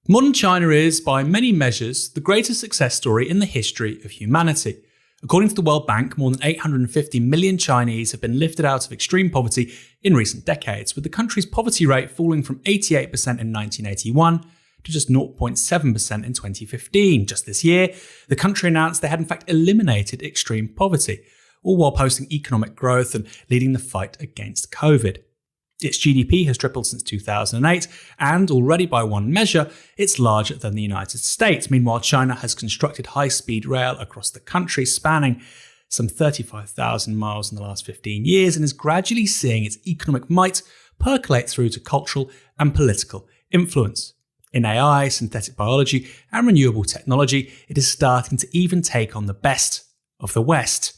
Modern China is, by many measures, the greatest success story in the history of humanity. According to the World Bank, more than 850 million Chinese have been lifted out of extreme poverty in recent decades, with the country's poverty rate falling from 88% in 1981 to just 0.7% in 2015. Just this year, the country announced they had in fact eliminated extreme poverty, all while posting economic growth and leading the fight against COVID. Its GDP has tripled since 2008, and already by one measure, it's larger than the United States. Meanwhile, China has constructed high-speed rail across the country, spanning some 35,000 miles in the last 15 years, and is gradually seeing its economic might percolate through to cultural and political influence. In AI, synthetic biology, and renewable technology, it is starting to even take on the best of the West.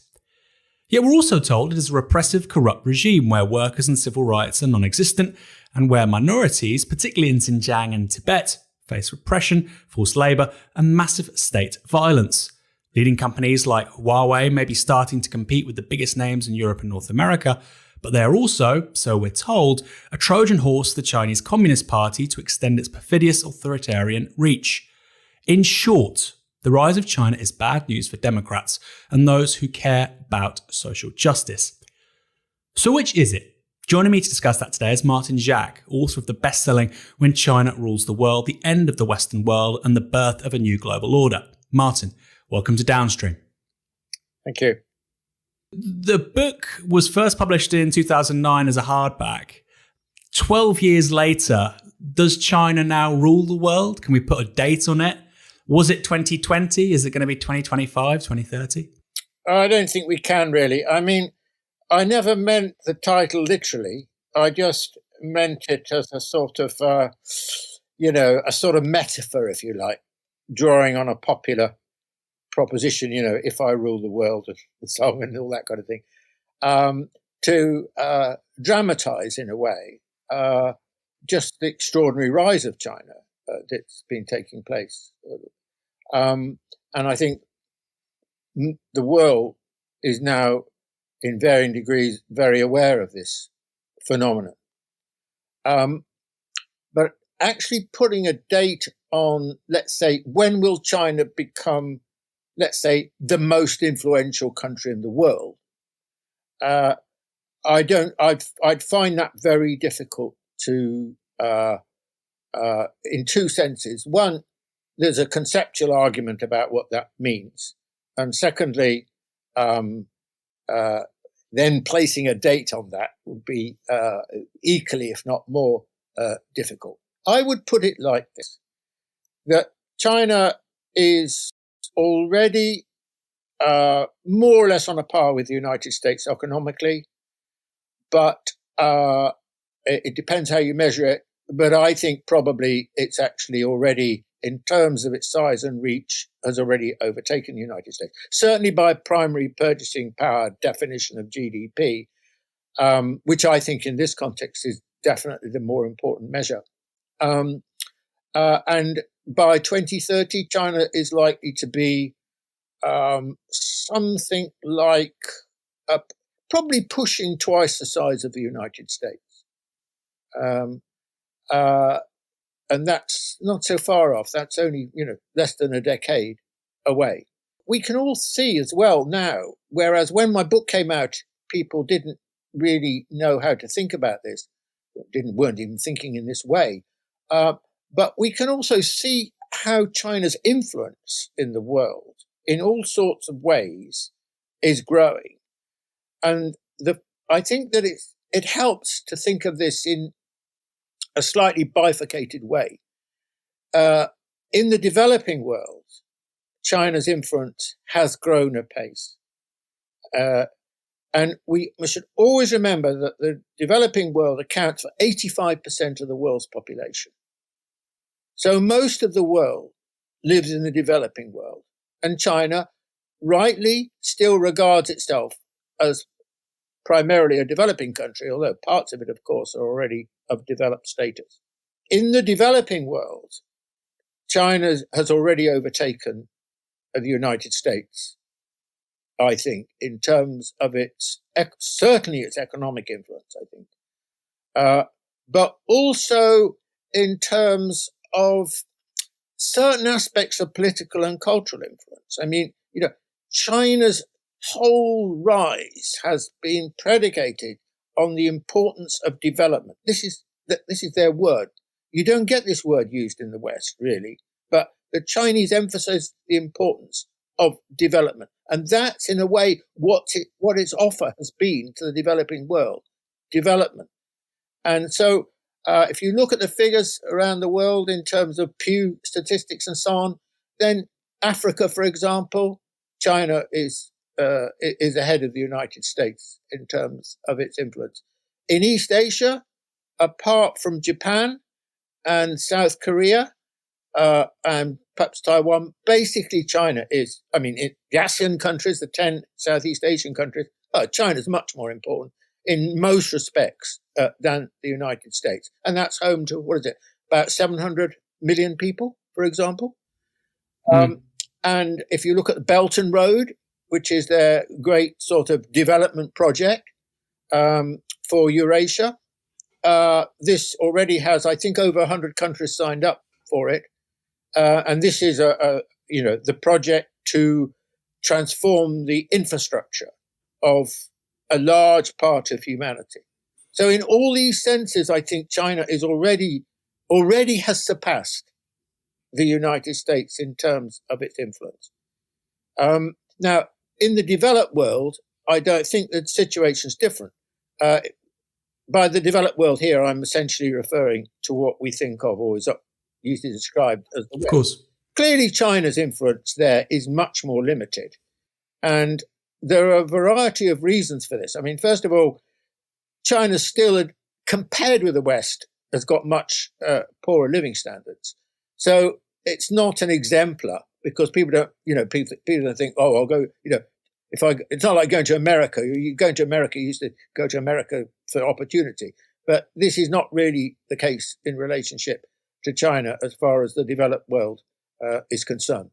Yet we're also told it is a repressive, corrupt regime where workers and civil rights are non-existent, and where minorities, particularly in Xinjiang and Tibet, face repression, forced labour, and massive state violence. Leading companies like Huawei may be starting to compete with the biggest names in Europe and North America, but they are also, so we're told, a Trojan horse to the Chinese Communist Party to extend its perfidious authoritarian reach. In short, the rise of China is bad news for Democrats and those who care about social justice. So which is it? Joining me to discuss that today is Martin Jacques, author of the best-selling When China Rules the World, The End of the Western World and the Birth of a New Global Order. Martin, welcome to Downstream. Thank you. The book was first published in 2009 as a hardback. 12 years later, does China now rule the world? Can we put a date on it? Was it 2020? Is it going to be 2025, 2030? I don't think we can really. I mean, I never meant the title literally. I just meant it as a sort of, a sort of metaphor, if you like, drawing on a popular proposition, if I rule the world and so on and all that kind of thing, to dramatize in a way just the extraordinary rise of China that's been taking place. And I think the world is now, in varying degrees, very aware of this phenomenon. But actually putting a date on, let's say, when will China become, let's say, the most influential country in the world, I'd find that very difficult to, in two senses. One, there's a conceptual argument about what that means. And secondly, then placing a date on that would be equally, if not more, difficult. I would put it like this, that China is already more or less on a par with the United States economically, but it depends how you measure it. But I think probably it's actually already, in terms of its size and reach, has already overtaken the United States. Certainly by primary purchasing power definition of GDP, which I think in this context is definitely the more important measure. And by 2030, China is likely to be something like probably pushing twice the size of the United States. And that's not so far off. That's only, less than a decade away. We can all see as well now, whereas when my book came out, people didn't really know how to think about this, weren't even thinking in this way. But we can also see how China's influence in the world, in all sorts of ways, is growing. And I think that it helps to think of this in a slightly bifurcated way. In the developing world, China's influence has grown apace. And we should always remember that the developing world accounts for 85% of the world's population. So most of the world lives in the developing world. And China rightly still regards itself as primarily a developing country, although parts of it, of course, are already of developed status. In the developing world, China has already overtaken the United States, I think, in terms of certainly its economic influence, I think, but also in terms of certain aspects of political and cultural influence. I mean, China's whole rise has been predicated on the importance of development. This is their word. You don't get this word used in the West, really, but the Chinese emphasize the importance of development. And that's, in a way, what its offer has been to the developing world, development. And so if you look at the figures around the world in terms of Pew statistics and so on, then Africa, for example, China is ahead of the United States in terms of its influence. In East Asia, apart from Japan and South Korea and perhaps Taiwan, basically China is, the ASEAN countries, the 10 Southeast Asian countries, China's much more important in most respects than the United States. And that's home to, about 700 million people, for example. And if you look at the Belt and Road, which is their great sort of development project for Eurasia, this already has, I think, over 100 countries signed up for it. And this is the project to transform the infrastructure of a large part of humanity. So in all these senses, I think China is already has surpassed the United States in terms of its influence. Now, in the developed world, I don't think the situation's different. By the developed world here, I'm essentially referring to what we think of or is usually described as the West. Of course. Clearly, China's influence there is much more limited. And there are a variety of reasons for this. I mean, first of all, China still, compared with the West, has got much poorer living standards. So it's not an exemplar because people don't, people don't think, oh, I'll go, it's not like going to America. You go to America, you used to go to America for opportunity. But this is not really the case in relationship to China as far as the developed world is concerned.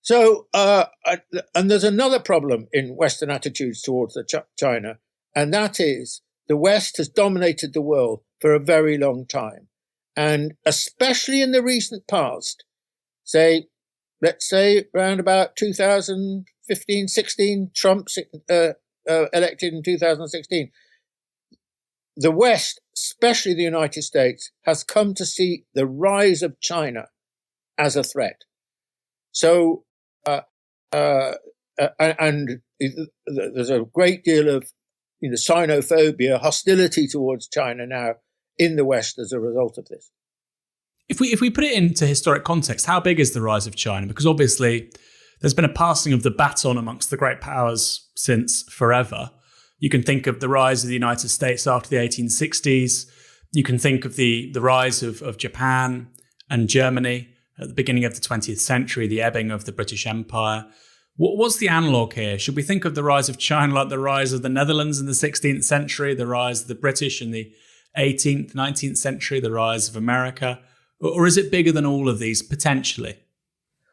So, and there's another problem in Western attitudes towards China, and that is the West has dominated the world for a very long time. And especially in the recent past, let's say around about 2015, 16, Trump's elected in 2016, the West, especially the United States, has come to see the rise of China as a threat. So, and there's a great deal of Sinophobia, hostility towards China now in the West as a result of this. If we put it into historic context, how big is the rise of China? Because obviously there's been a passing of the baton amongst the great powers since forever. You can think of the rise of the United States after the 1860s. You can think of the rise of Japan and Germany at the beginning of the 20th century, the ebbing of the British Empire. What's the analogue here? Should we think of the rise of China like the rise of the Netherlands in the 16th century, the rise of the British in the 18th, 19th century, the rise of America? Or is it bigger than all of these, potentially?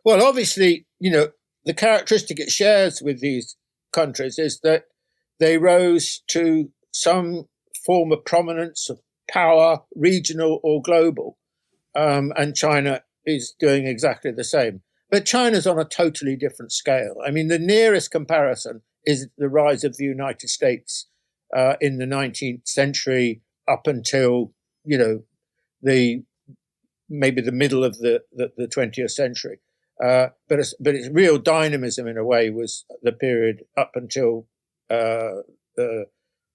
Well, obviously, the characteristic it shares with these countries is that they rose to some form of prominence, of power, regional or global. And China is doing exactly the same. But China's on a totally different scale. I mean, the nearest comparison is the rise of the United States in the 19th century up until, maybe the middle of the 20th century. But its real dynamism, in a way, was the period up until, you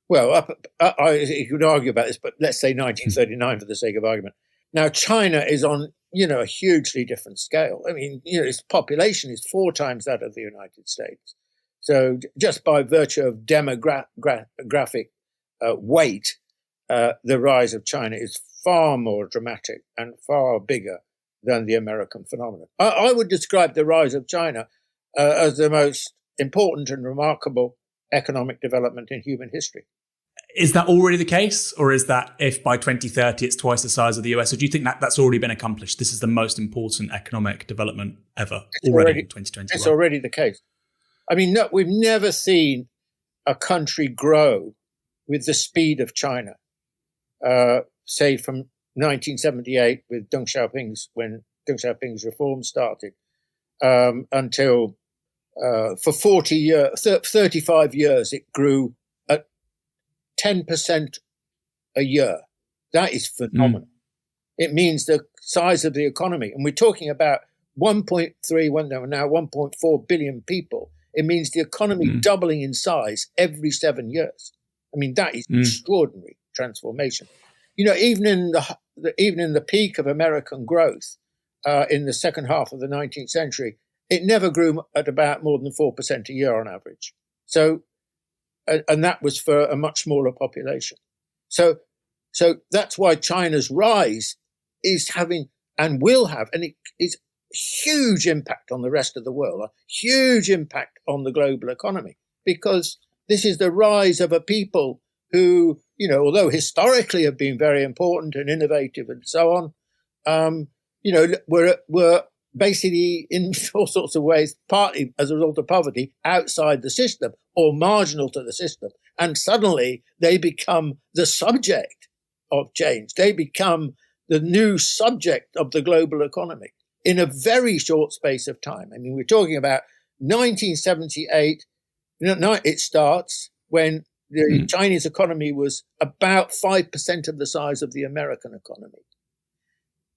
could argue about this, but let's say 1939 for the sake of argument. Now, China is on, a hugely different scale. I mean, its population is 4 times that of the United States. So just by virtue of demographic weight, the rise of China is far more dramatic and far bigger than the American phenomenon. I would describe the rise of China as the most important and remarkable economic development in human history. Is that already the case? Or is that if by 2030 it's twice the size of the US? Or do you think that that's already been accomplished? This is the most important economic development ever already in 2021? It's already the case. I mean, we've never seen a country grow with the speed of China, say from 1978 with when Deng Xiaoping's reform started, until for 35 years, it grew at 10% a year. That is phenomenal. It means the size of the economy, and we're talking about 1.4 billion people. It means the economy doubling in size every 7 years. I mean, that is extraordinary transformation. Even in the peak of American growth in the second half of the 19th century, it never grew at about more than 4% a year on average. So, and that was for a much smaller population. So that's why China's rise is having and will have, and it is huge impact on the rest of the world, a huge impact on the global economy, because this is the rise of a people who, although historically have been very important and innovative and so on, were basically in all sorts of ways, partly as a result of poverty, outside the system or marginal to the system. And suddenly they become the subject of change. They become the new subject of the global economy in a very short space of time. I mean, we're talking about 1978. It starts when the Chinese economy was about 5% of the size of the American economy,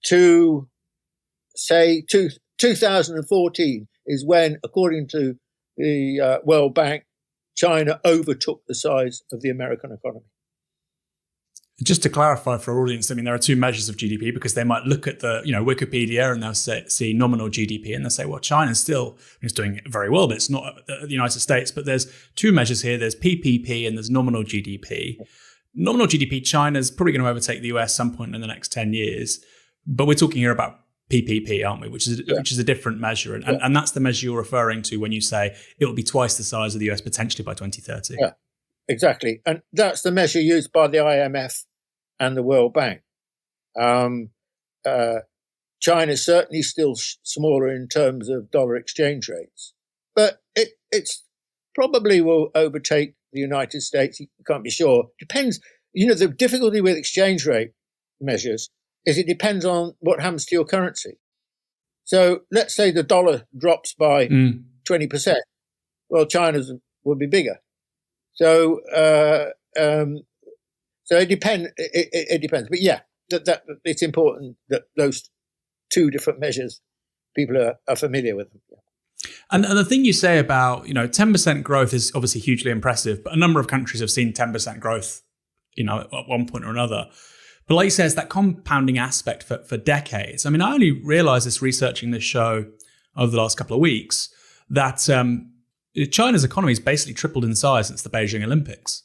to say 2014 is when, according to the World Bank, China overtook the size of the American economy. Just to clarify for our audience, I mean, there are two measures of GDP, because they might look at the, Wikipedia, and they'll see nominal GDP, and they'll say, well, China's still is doing very well, but it's not the United States. But there's two measures here. There's PPP and there's nominal GDP. Nominal GDP, China's probably going to overtake the US some point in the next 10 years. But we're talking here about PPP, aren't we? Which is a different measure. And that's the measure you're referring to when you say it will be twice the size of the US potentially by 2030. Yeah. Exactly. And that's the measure used by the IMF and the World Bank. China's certainly still smaller in terms of dollar exchange rates, but it's probably will overtake the United States. You can't be sure. Depends. The difficulty with exchange rate measures is it depends on what happens to your currency. So let's say the dollar drops by 20%. Well, China's will be bigger. So it depends. It depends. But yeah, that it's important that those two different measures, people are familiar with them. And the thing you say about 10% growth is obviously hugely impressive, but a number of countries have seen 10% growth, at one point or another. But like you say, it's that compounding aspect for decades. I mean, I only realized this researching this show over the last couple of weeks that China's economy has basically tripled in size since the Beijing Olympics,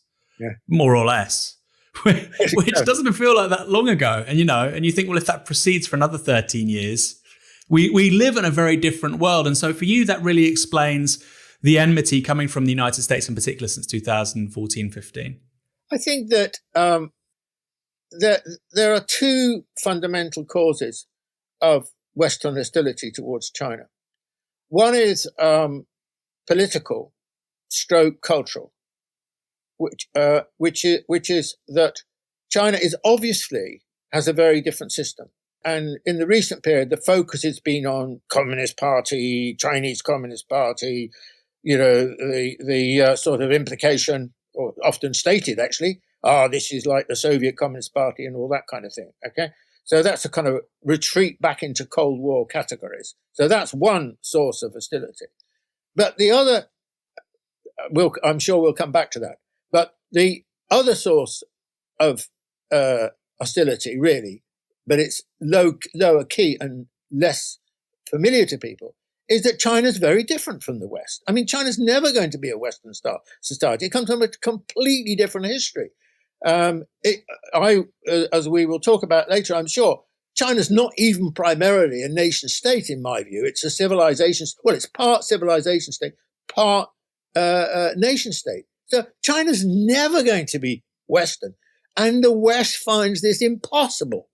more or less, which doesn't feel like that long ago. And, and you think, well, if that proceeds for another 13 years, we live in a very different world. And so for you, that really explains the enmity coming from the United States in particular since 2014-15. I think that there are two fundamental causes of Western hostility towards China. One is political / cultural, which is that China is obviously has a very different system. And in the recent period, the focus has been on Communist Party, Chinese Communist Party, the sort of implication, or often stated actually, this is like the Soviet Communist Party and all that kind of thing. Okay. So that's a kind of retreat back into Cold War categories. So that's one source of hostility. But the other, I'm sure we'll come back to that. But the other source of hostility, really, but it's lower key and less familiar to people, is that China's very different from the West. I mean, China's never going to be a Western society. It comes from a completely different history. As we will talk about later, I'm sure, China's not even primarily a nation state, in my view. It's a civilization. Well, it's part civilization state, part nation state. So China's never going to be Western. And the West finds this impossible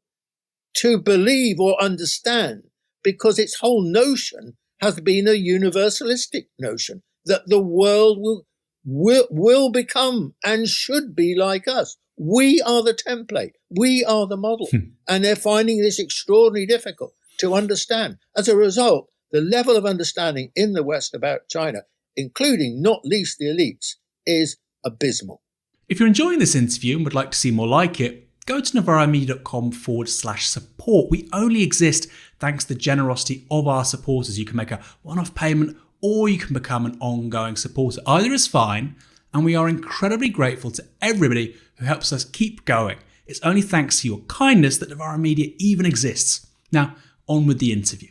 to believe or understand, because its whole notion has been a universalistic notion that the world will become and should be like us. We are the template. We are the model. And they're finding this extraordinarily difficult to understand. As a result, the level of understanding in the West about China, including not least the elites, is abysmal. If you're enjoying this interview and would like to see more like it, go to novaramedia.com/support. We only exist thanks to the generosity of our supporters. You can make a one-off payment or you can become an ongoing supporter. Either is fine, and we are incredibly grateful to everybody who helps us keep going. It's only thanks to your kindness that Novara Media even exists. Now, on with the interview.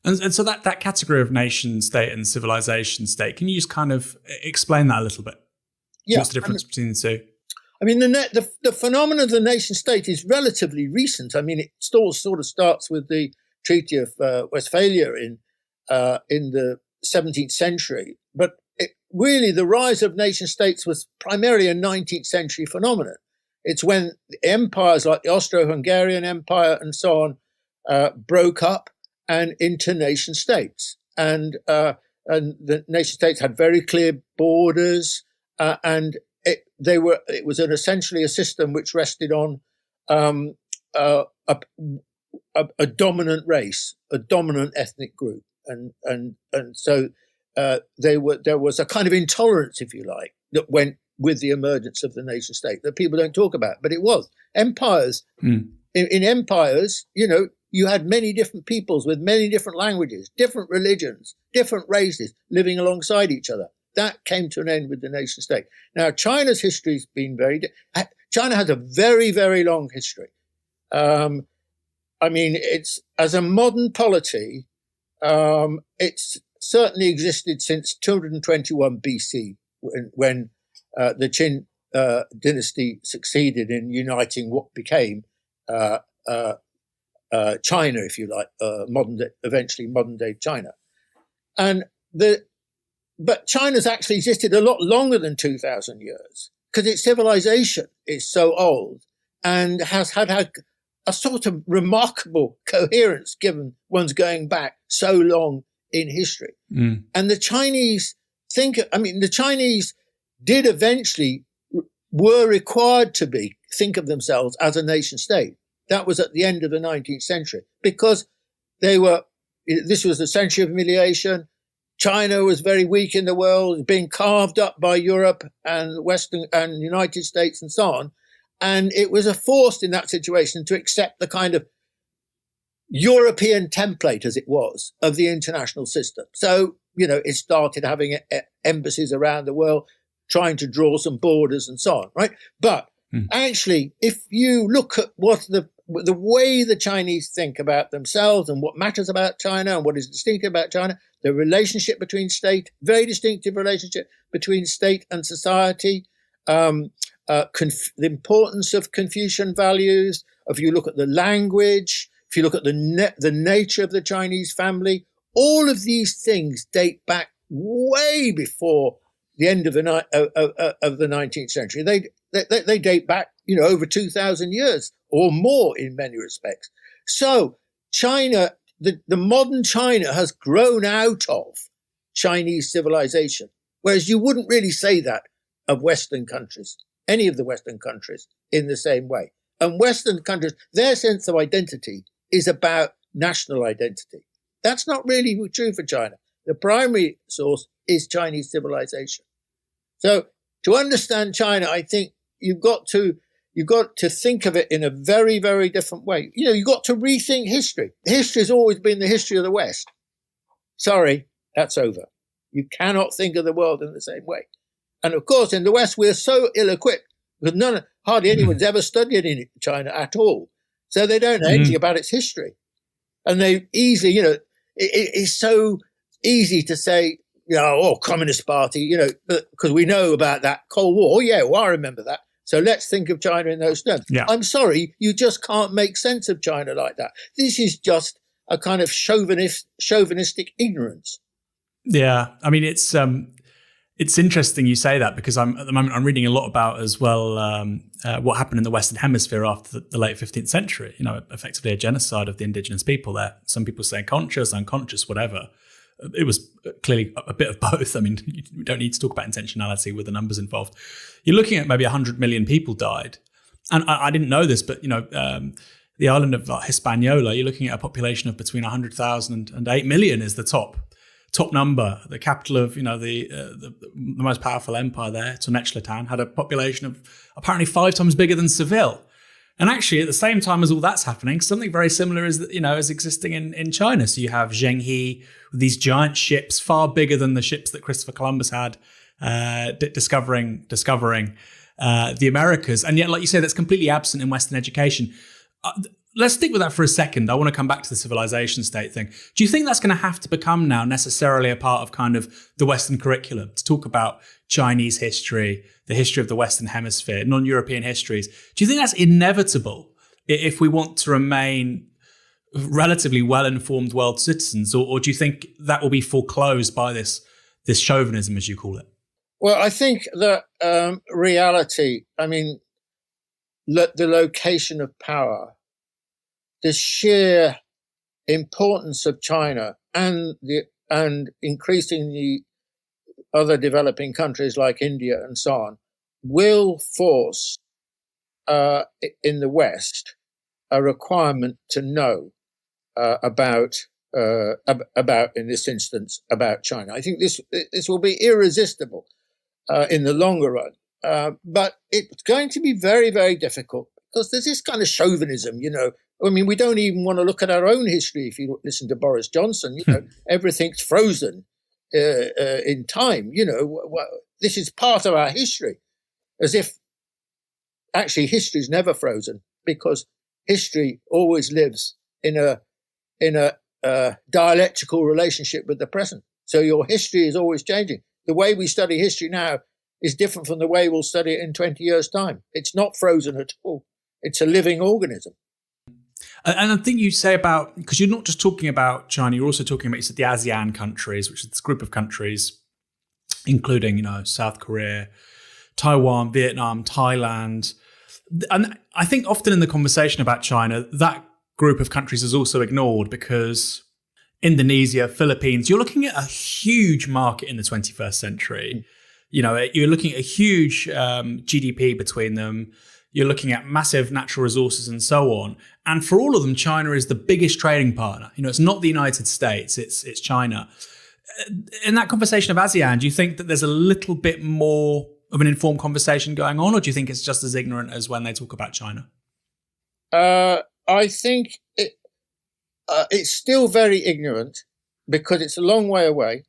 And so that category of nation state and civilization state, can you just kind of explain that a little bit? Yeah, what's the difference between the two? I mean, the phenomenon of the nation state is relatively recent. I mean, it still sort of starts with the Treaty of Westphalia in the 17th century. But really, the rise of nation states was primarily a 19th century phenomenon. It's when empires like the Austro-Hungarian Empire and so on broke up and into nation states. And the nation states had very clear borders, and it was essentially a system which rested on a dominant race, a dominant ethnic group, and so there was a kind of intolerance, if you like, that went with the emergence of the nation state that people don't talk about, but it was empires. In empires, you had many different peoples with many different languages, different religions, different races living alongside each other. That came to an end with the nation state. Now, China's history has been China has a very, very long history. I mean, it's as a modern polity, it's certainly existed since 221 BC, when the Qin dynasty succeeded in uniting what became China, if you like, eventually modern day China. But China's actually existed a lot longer than 2,000 years because its civilization is so old and has had a sort of remarkable coherence given one's going back so long in history. And the Chinese the Chinese did eventually were required to think of themselves as a nation state. That was at the end of the 19th century because this was a century of humiliation. China was very weak in the world, being carved up by Europe and Western and United States and so on. And it was forced in that situation to accept the kind of European template, as it was, of the international system. So, it started having embassies around the world, trying to draw some borders and so on, right? But actually, if you look at what the way the Chinese think about themselves and what matters about China and what is distinctive about China, the relationship between state, very distinctive relationship between state and society, the importance of Confucian values, if you look at the language, if you look at the nature of the Chinese family, all of these things date back way before the end of the 19th century. They date back, over 2,000 years or more in many respects. So China, the modern China has grown out of Chinese civilization, whereas you wouldn't really say that of Western countries, any of the Western countries in the same way. And Western countries, their sense of identity is about national identity. That's not really true for China. The primary source is Chinese civilization. So to understand China, I think you've got to think of it in a very, very different way. You've got to rethink history. History has always been the history of the West. Sorry, that's over. You cannot think of the world in the same way. And of course, in the West, we're so ill-equipped because hardly anyone's ever studied in China at all. So they don't know anything about its history. And they easily, it's so easy to say, Communist Party, because we know about that Cold War. Oh, yeah, well, I remember that. So let's think of China in those terms. Yeah. I'm sorry, you just can't make sense of China like that. This is just a kind of chauvinistic ignorance. Yeah, I mean, it's interesting you say that because at the moment I'm reading a lot about as well what happened in the Western Hemisphere after the late 15th century. Effectively a genocide of the indigenous people there. Some people say conscious, unconscious, whatever. It was clearly a bit of both. I mean, you don't need to talk about intentionality with the numbers involved. You're looking at maybe 100 million people died. And I didn't know this, but the island of Hispaniola, you're looking at a population of between 100,000 and 8 million is the top number. The capital of the most powerful empire there, Tenochtitlan, had a population of apparently 5 times bigger than Seville. And actually, at the same time as all that's happening, something very similar is existing in China. So you have Zhenghe with these giant ships, far bigger than the ships that Christopher Columbus had, discovering the Americas. And yet, like you say, that's completely absent in Western education. Let's stick with that for a second. I want to come back to the civilization state thing. Do you think that's going to have to become now necessarily a part of kind of the Western curriculum to talk about Chinese history, the history of the Western Hemisphere, non-European histories? Do you think that's inevitable if we want to remain relatively well-informed world citizens, or do you think that will be foreclosed by this chauvinism, as you call it? Well, I think that reality, the location of power, the sheer importance of China and increasingly other developing countries like India and so on will force in the West a requirement to know about in this instance about China. I think this will be irresistible in the longer run, but it's going to be very, very difficult because there's this kind of chauvinism, we don't even want to look at our own history. If you listen to Boris Johnson, everything's frozen in time. This is part of our history, as if actually history is never frozen, because history always lives in a dialectical relationship with the present. So your history is always changing. The way we study history now is different from the way we'll study it in 20 years' time. It's not frozen at all. It's a living organism. And I think you say about, because you're not just talking about China, you're also talking about, you said, the ASEAN countries, which is this group of countries, including, South Korea, Taiwan, Vietnam, Thailand. And I think often in the conversation about China, that group of countries is also ignored because Indonesia, Philippines, you're looking at a huge market in the 21st century. You're looking at a huge GDP between them. You're looking at massive natural resources and so on. And for all of them, China is the biggest trading partner. It's not the United States, it's China. In that conversation of ASEAN, do you think that there's a little bit more of an informed conversation going on, or do you think it's just as ignorant as when they talk about China? I think it's still very ignorant because it's a long way away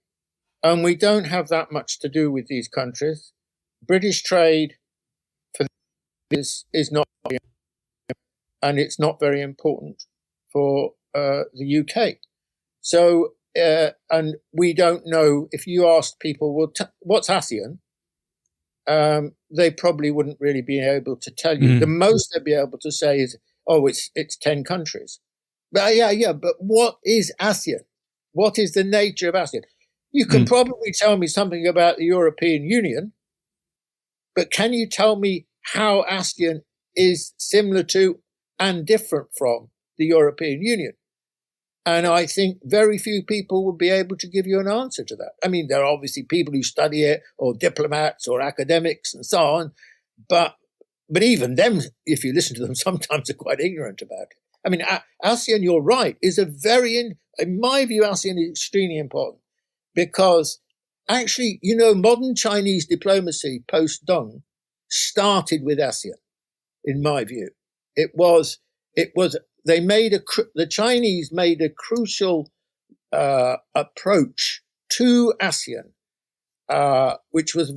and we don't have that much to do with these countries. British trade for this is not, and it's not very important for the UK. So, and we don't know, if you asked people, what's ASEAN? They probably wouldn't really be able to tell you. Mm. The most they'd be able to say is, it's 10 countries. But but what is ASEAN? What is the nature of ASEAN? You can probably tell me something about the European Union, but can you tell me how ASEAN is similar to and different from the European Union? And I think very few people would be able to give you an answer to that. There are obviously people who study it, or diplomats or academics and so on, but even them, if you listen to them, sometimes are quite ignorant about it. ASEAN, you're right, is in my view, ASEAN is extremely important because actually, modern Chinese diplomacy post-Deng started with ASEAN, in my view. The Chinese made a crucial approach to ASEAN, which was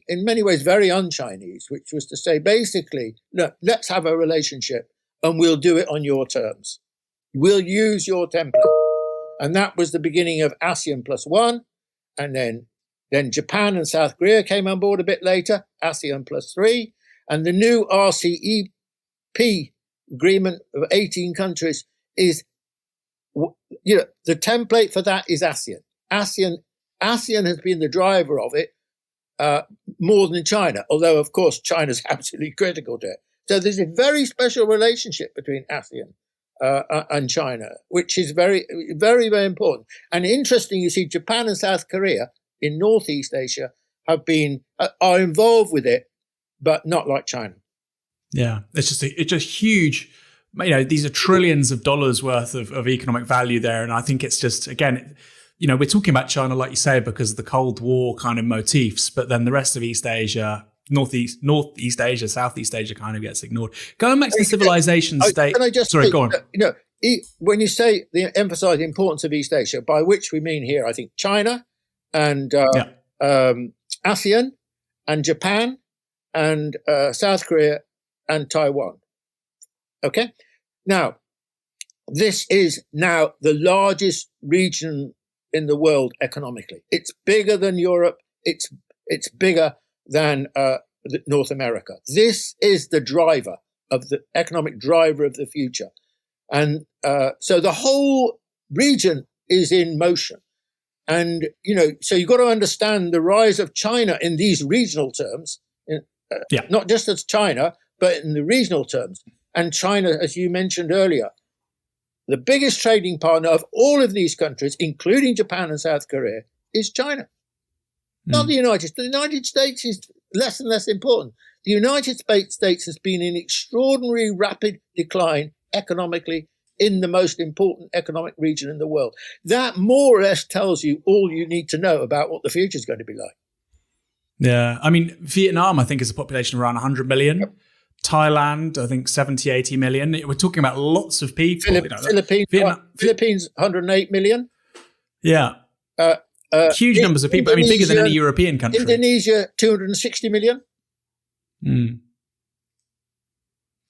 in many ways very un-Chinese, which was to say, basically, look, let's have a relationship and we'll do it on your terms. We'll use your template. And that was the beginning of ASEAN +1. And then Japan and South Korea came on board a bit later, ASEAN +3. And the new RCEP agreement of 18 countries is, the template for that is ASEAN. ASEAN has been the driver of it more than China, although, of course, China's absolutely critical to it. So there's a very special relationship between ASEAN and China, which is very, very, very important. And interesting, you see, Japan and South Korea in Northeast Asia are involved with it, but not like China. Yeah, it's just huge. These are trillions of dollars worth of economic value there, and I think it's just, again, we're talking about China, like you say, because of the Cold War kind of motifs, but then the rest of East Asia, Northeast Asia, Southeast Asia kind of gets ignored. Going back to the civilization state. Can I just sorry, go on. When you say emphasize the importance of East Asia, by which we mean here, I think China and ASEAN and Japan and South Korea and Taiwan. Okay. Now, this is now the largest region in the world economically. It's bigger than Europe. It's bigger than North America. This is the driver of the economic driver of the future. And so the whole region is in motion. And, so you've got to understand the rise of China in these regional terms, not just as China, but in the regional terms. And China, as you mentioned earlier, the biggest trading partner of all of these countries, including Japan and South Korea, is China. Not the United States. The United States is less and less important. The United States has been in extraordinary rapid decline economically in the most important economic region in the world. That more or less tells you all you need to know about what the future is going to be like. Yeah. I mean, Vietnam, I think, is a population of around 100 million. Yep. Thailand, I think 70, 80 million. We're talking about lots of people. Philippines, 108 million. Yeah. Huge numbers of people. I mean, bigger than any European country. Indonesia, 260 million.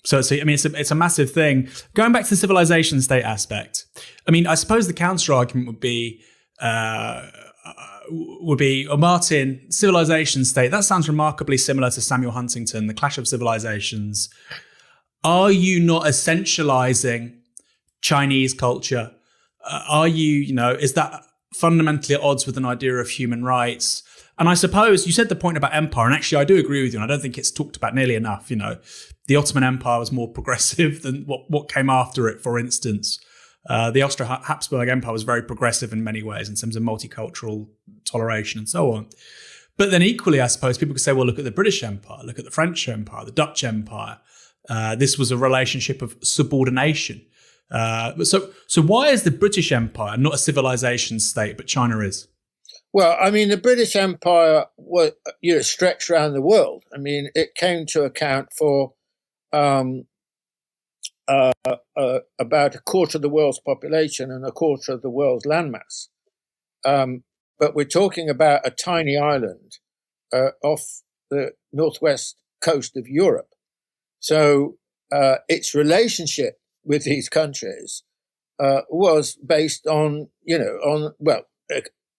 So it's a massive thing. Going back to the civilization state aspect, I mean, I suppose the counter argument would be, Martin, civilization state, that sounds remarkably similar to Samuel Huntington, The Clash of Civilizations. Are you not essentializing Chinese culture? Are you, is that fundamentally at odds with an idea of human rights? And I suppose you said the point about empire, and actually I do agree with you, and I don't think it's talked about nearly enough. The Ottoman Empire was more progressive than what came after it, for instance. The Austro-Habsburg Empire was very progressive in many ways in terms of multicultural toleration and so on. But then equally, I suppose, people could say, well, look at the British Empire, look at the French Empire, the Dutch Empire. This was a relationship of subordination. So why is the British Empire not a civilization state, but China is? Well, I mean, the British Empire was, stretched around the world. I mean, it came to account for about a quarter of the world's population and a quarter of the world's landmass. But we're talking about a tiny island off the northwest coast of Europe. So its relationship with these countries was based on,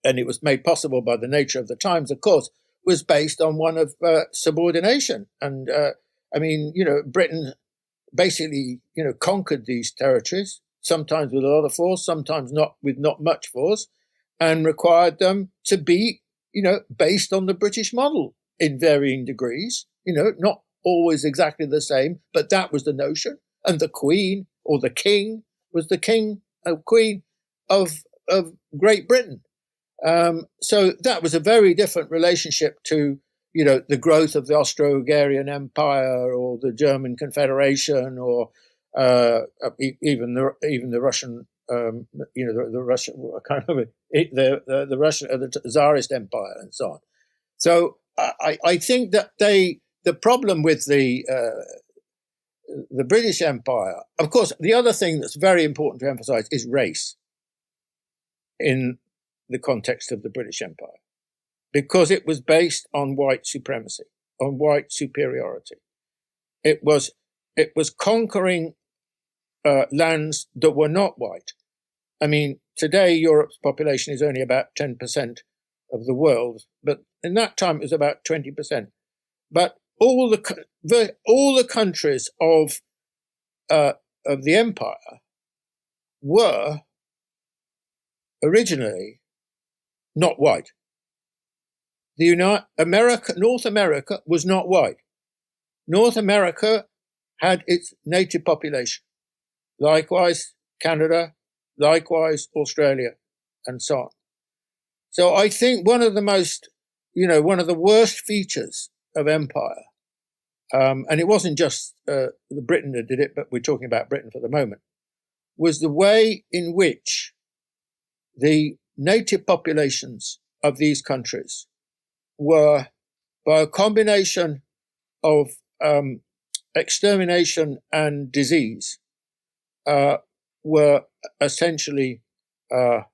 and it was made possible by the nature of the times, of course, was based on one of subordination. And Britain basically, conquered these territories, sometimes with a lot of force, sometimes not with not much force, and required them to be, based on the British model in varying degrees, not always exactly the same, but that was the notion. And the Queen or the King was the King or Queen of Great Britain. So that was a very different relationship to, the growth of the Austro-Hungarian Empire or the German Confederation or even the Russian, the Russian kind of the Russian the Tsarist Empire and so on. So I think that the problem with the British Empire, of course, the other thing that's very important to emphasize is race in the context of the British Empire, because it was based on white supremacy, on white superiority. It was conquering lands that were not white. I mean, today Europe's population is only about 10% of the world, but in that time it was about 20%. But all the countries of the empire were originally not white. North America was not white. North America had its native population. Likewise, Canada, likewise, Australia, and so on. So I think one of the worst features of empire and it wasn't just Britain that did it, but we're talking about Britain for the moment, was the way in which the native populations of these countries were, by a combination of extermination and disease, were essentially, it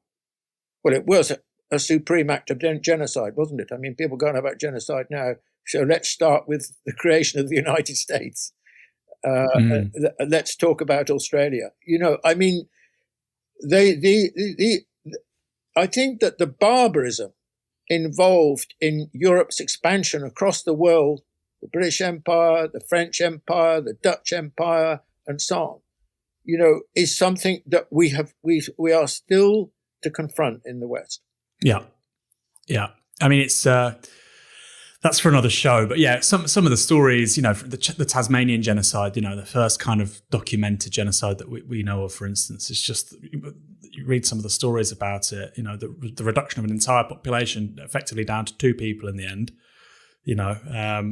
was a supreme act of genocide, wasn't it? I mean, people go on about genocide now, so let's start with the creation of the United States. Let's talk about Australia. I mean, I think that the barbarism involved in Europe's expansion across the world, the British Empire, the French Empire, the Dutch Empire, and so on, is something that we are still to confront in the West. Yeah. I mean, it's that's for another show, but yeah, some of the stories, the Tasmanian genocide, the first kind of documented genocide that we know of, for instance, it's just, you read some of the stories about it, the reduction of an entire population effectively down to 2 people in the end,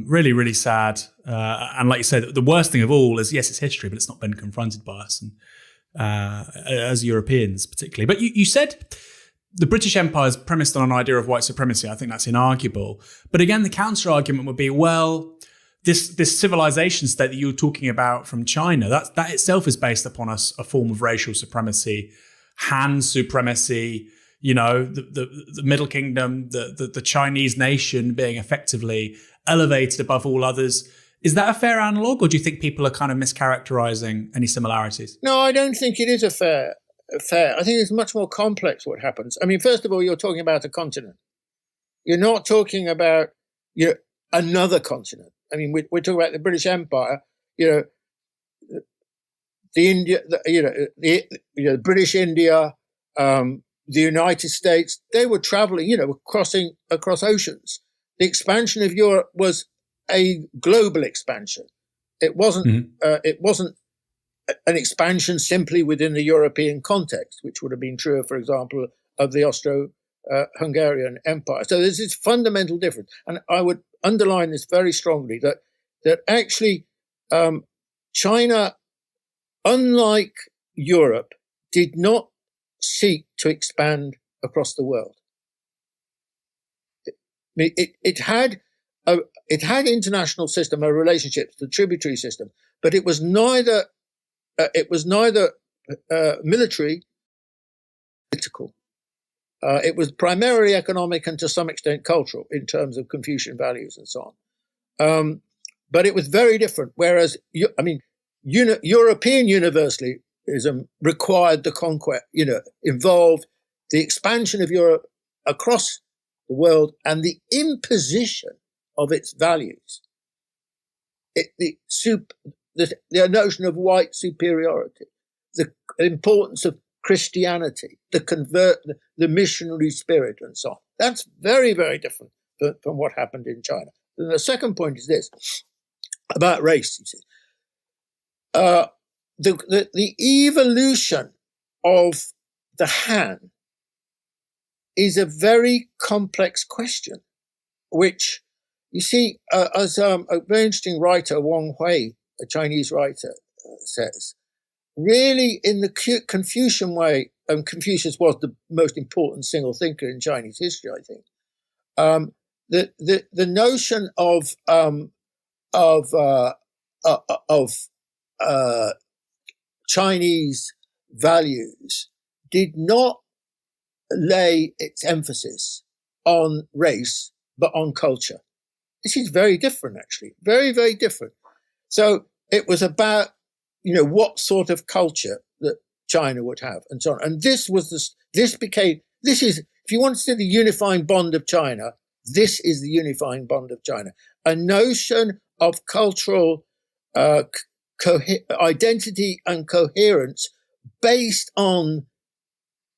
really, really sad. And like you say, the worst thing of all is, yes, it's history, but it's not been confronted by us and as Europeans particularly. But you said the British Empire is premised on an idea of white supremacy. I think that's inarguable. But again, the counter argument would be, well, this civilization state that you were talking about from China, that itself is based upon a form of racial supremacy, Han supremacy, the Middle Kingdom, the Chinese nation being effectively elevated above all others. Is that a fair analogue, or do you think people are kind of mischaracterizing any similarities? No, I don't think it is a fair. I think it's much more complex what happens. I mean, first of all, you're talking about a continent. You're not talking about another continent. I mean, we're talking about the British Empire. The British India, the United States. They were traveling, crossing across oceans. The expansion of Europe was a global expansion. It wasn't. It wasn't an expansion simply within the European context, which would have been true, for example, of the Austro-Hungarian Empire. So there's this fundamental difference. And I would underline this very strongly, that actually China, unlike Europe, did not seek to expand across the world. It had international system, a relationship, the tributary system, but it was neither military, political. It was primarily economic and to some extent cultural in terms of Confucian values and so on. But it was very different. Whereas, European universalism required the conquest, involved the expansion of Europe across the world and the imposition of its values. The notion of white superiority, the importance of Christianity, the missionary spirit, and so on. That's very, very different from what happened in China. And the second point is this about race. You see, the evolution of the Han is a very complex question, which you see, as a very interesting writer, Wang Hui, a Chinese writer, says, really in the Confucian way, and Confucius was the most important single thinker in Chinese history, I think. The notion of Chinese values did not lay its emphasis on race, but on culture. This is very different, actually, very, very different. So it was about, what sort of culture that China would have and so on. And this is, if you want to see the unifying bond of China, this is the unifying bond of China. A notion of cultural identity and coherence based on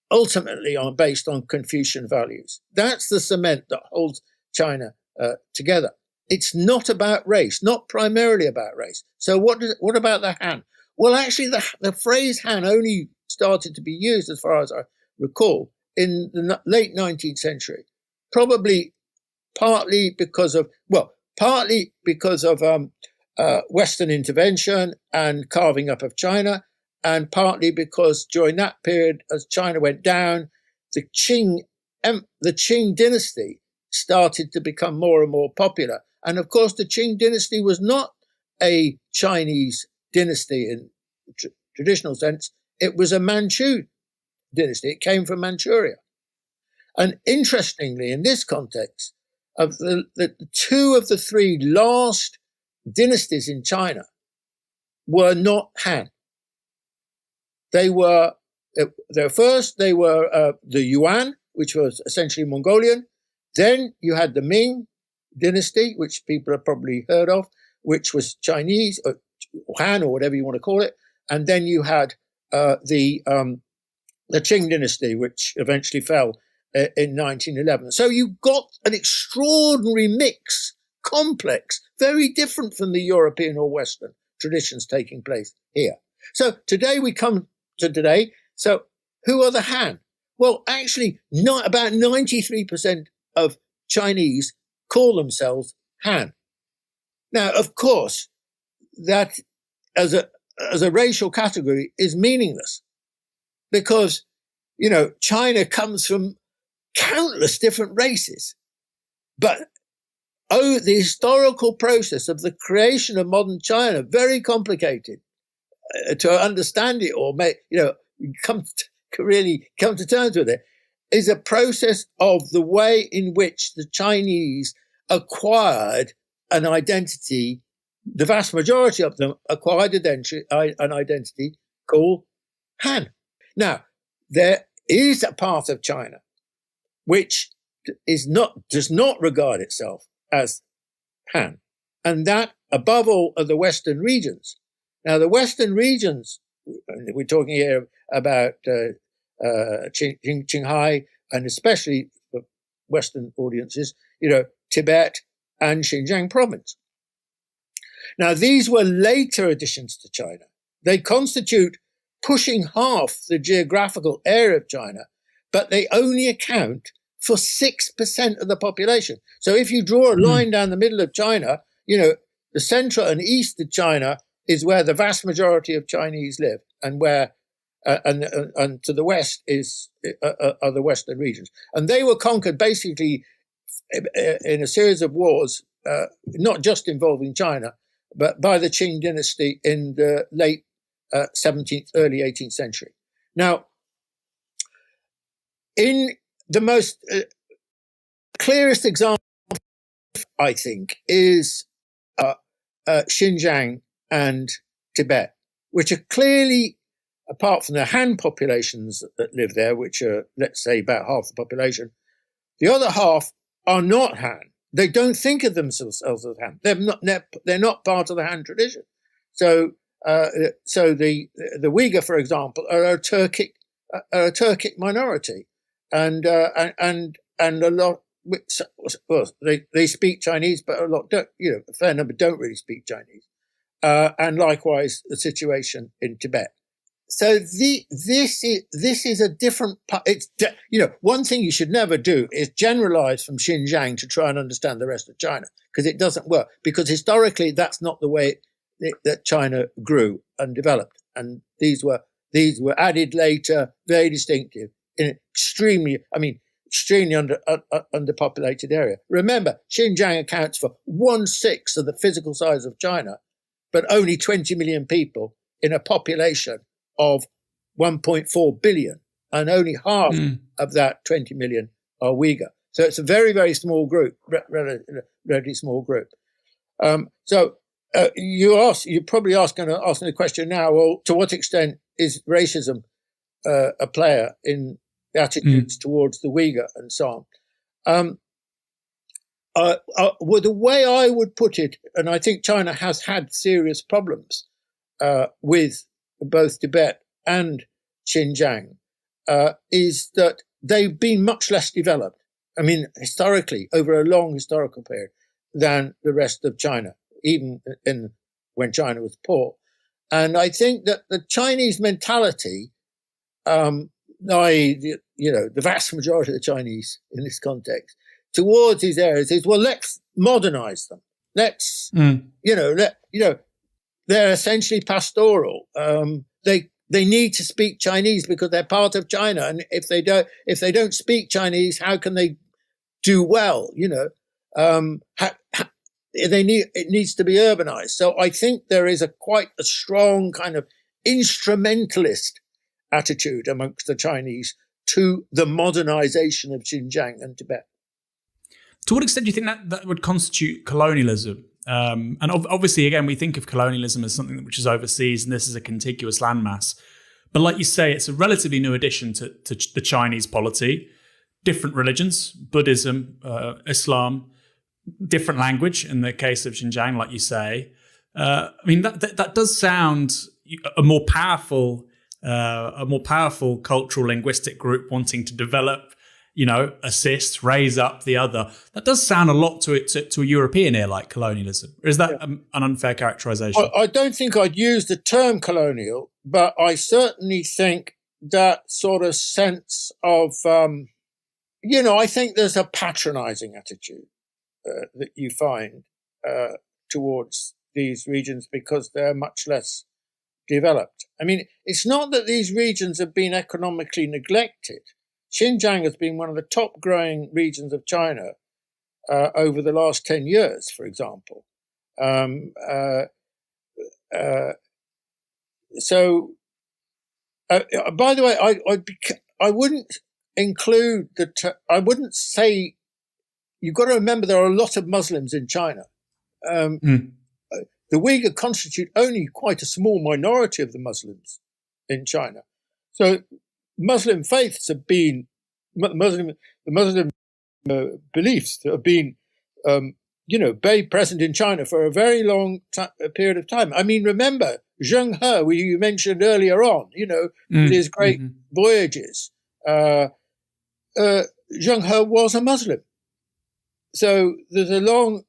Confucian values. That's the cement that holds China together. It's not about race, not primarily about race. So what about the Han? Well, actually, the phrase Han only started to be used, as far as I recall, in the late 19th century, probably partly because of Western intervention and carving up of China, and partly because during that period, as China went down, the Qing dynasty started to become more and more popular. And of course, the Qing dynasty was not a Chinese dynasty in traditional sense. It was a Manchu dynasty. It came from Manchuria. And interestingly, in this context, of the two of the three last dynasties in China were not Han. They were the Yuan, which was essentially Mongolian. Then you had the Ming dynasty, which people have probably heard of, which was Chinese, or Han, or whatever you want to call it. And then you had the Qing dynasty, which eventually fell in 1911. So you got an extraordinary mix, complex, very different from the European or Western traditions taking place here. So today we come to today. So who are the Han? Well, actually, not about 93% of Chinese call themselves Han. Now, of course, that as a racial category is meaningless because, China comes from countless different races. But the historical process of the creation of modern China, very complicated to understand it or really come to terms with it, is a process of the way in which the Chinese acquired an identity. The vast majority of them acquired an identity called Han. Now, there is a part of China which does not regard itself as Han, and that, above all, are the Western regions. Now, the Western regions, we're talking here about Qinghai, and especially for Western audiences, Tibet and Xinjiang province. Now, these were later additions to China. They constitute pushing half the geographical area of China, but they only account for 6% of the population. So if you draw a line down the middle of China, the central and east of China is where the vast majority of Chinese live, and where and to the west are the Western regions. And they were conquered basically in a series of wars, not just involving China, but by the Qing dynasty in the late 17th, early 18th century. Now, in the most clearest example, I think, is Xinjiang and Tibet, which are clearly, apart from the Han populations that live there, which are, let's say, about half the population, the other half are not Han. They don't think of themselves as Han. They're not part of the Han tradition. So the Uyghur, for example, are a Turkic minority, and a lot. Well, they speak Chinese, but a lot don't. A fair number don't really speak Chinese, and likewise the situation in Tibet. So this is a different. One thing you should never do is generalize from Xinjiang to try and understand the rest of China, because it doesn't work. Because historically, that's not the way that China grew and developed, and these were added later, very distinctive in extremely underpopulated area. Remember, Xinjiang accounts for 1/6 of the physical size of China, but only 20 million people in a population of 1.4 billion, and only half of that 20 million are Uyghur. So it's a very, very small group, relatively small group. You're probably asking the question now, well, to what extent is racism a player in attitudes towards the Uyghur and so on? Well, the way I would put it, and I think China has had serious problems with both Tibet and Xinjiang, is that they've been much less developed. I mean, historically, over a long historical period, than the rest of China, even when China was poor. And I think that the Chinese mentality, the vast majority of the Chinese in this context, towards these areas is, well, let's modernize them. Let's, they're essentially pastoral. They need to speak Chinese because they're part of China, and if they don't speak Chinese, how can they do well? It needs to be urbanized. So I think there is quite a strong kind of instrumentalist attitude amongst the Chinese to the modernization of Xinjiang and Tibet. To what extent do you think that would constitute colonialism? And obviously, again, we think of colonialism as something which is overseas, and this is a contiguous landmass. But like you say, it's a relatively new addition to the Chinese polity. Different religions, Buddhism, Islam, different language in the case of Xinjiang, like you say. That does sound a more powerful cultural linguistic group wanting to develop, assist, raise up the other. That does sound a lot to a European ear like colonialism. Or is that an unfair characterization? I don't think I'd use the term colonial, but I certainly think that sort of sense of, I think there's a patronizing attitude that you find towards these regions because they're much less developed. I mean, it's not that these regions have been economically neglected. Xinjiang has been one of the top growing regions of China over the last 10 years, for example. So, by the way, I wouldn't include I wouldn't say, you've got to remember there are a lot of Muslims in China. The Uyghur constitute only quite a small minority of the Muslims in China. So Muslim faiths have been, the Muslim beliefs have been, very present in China for a very long period of time. I mean, remember, Zheng He, who you mentioned earlier on, with his great voyages, Zheng He was a Muslim. So there's a long,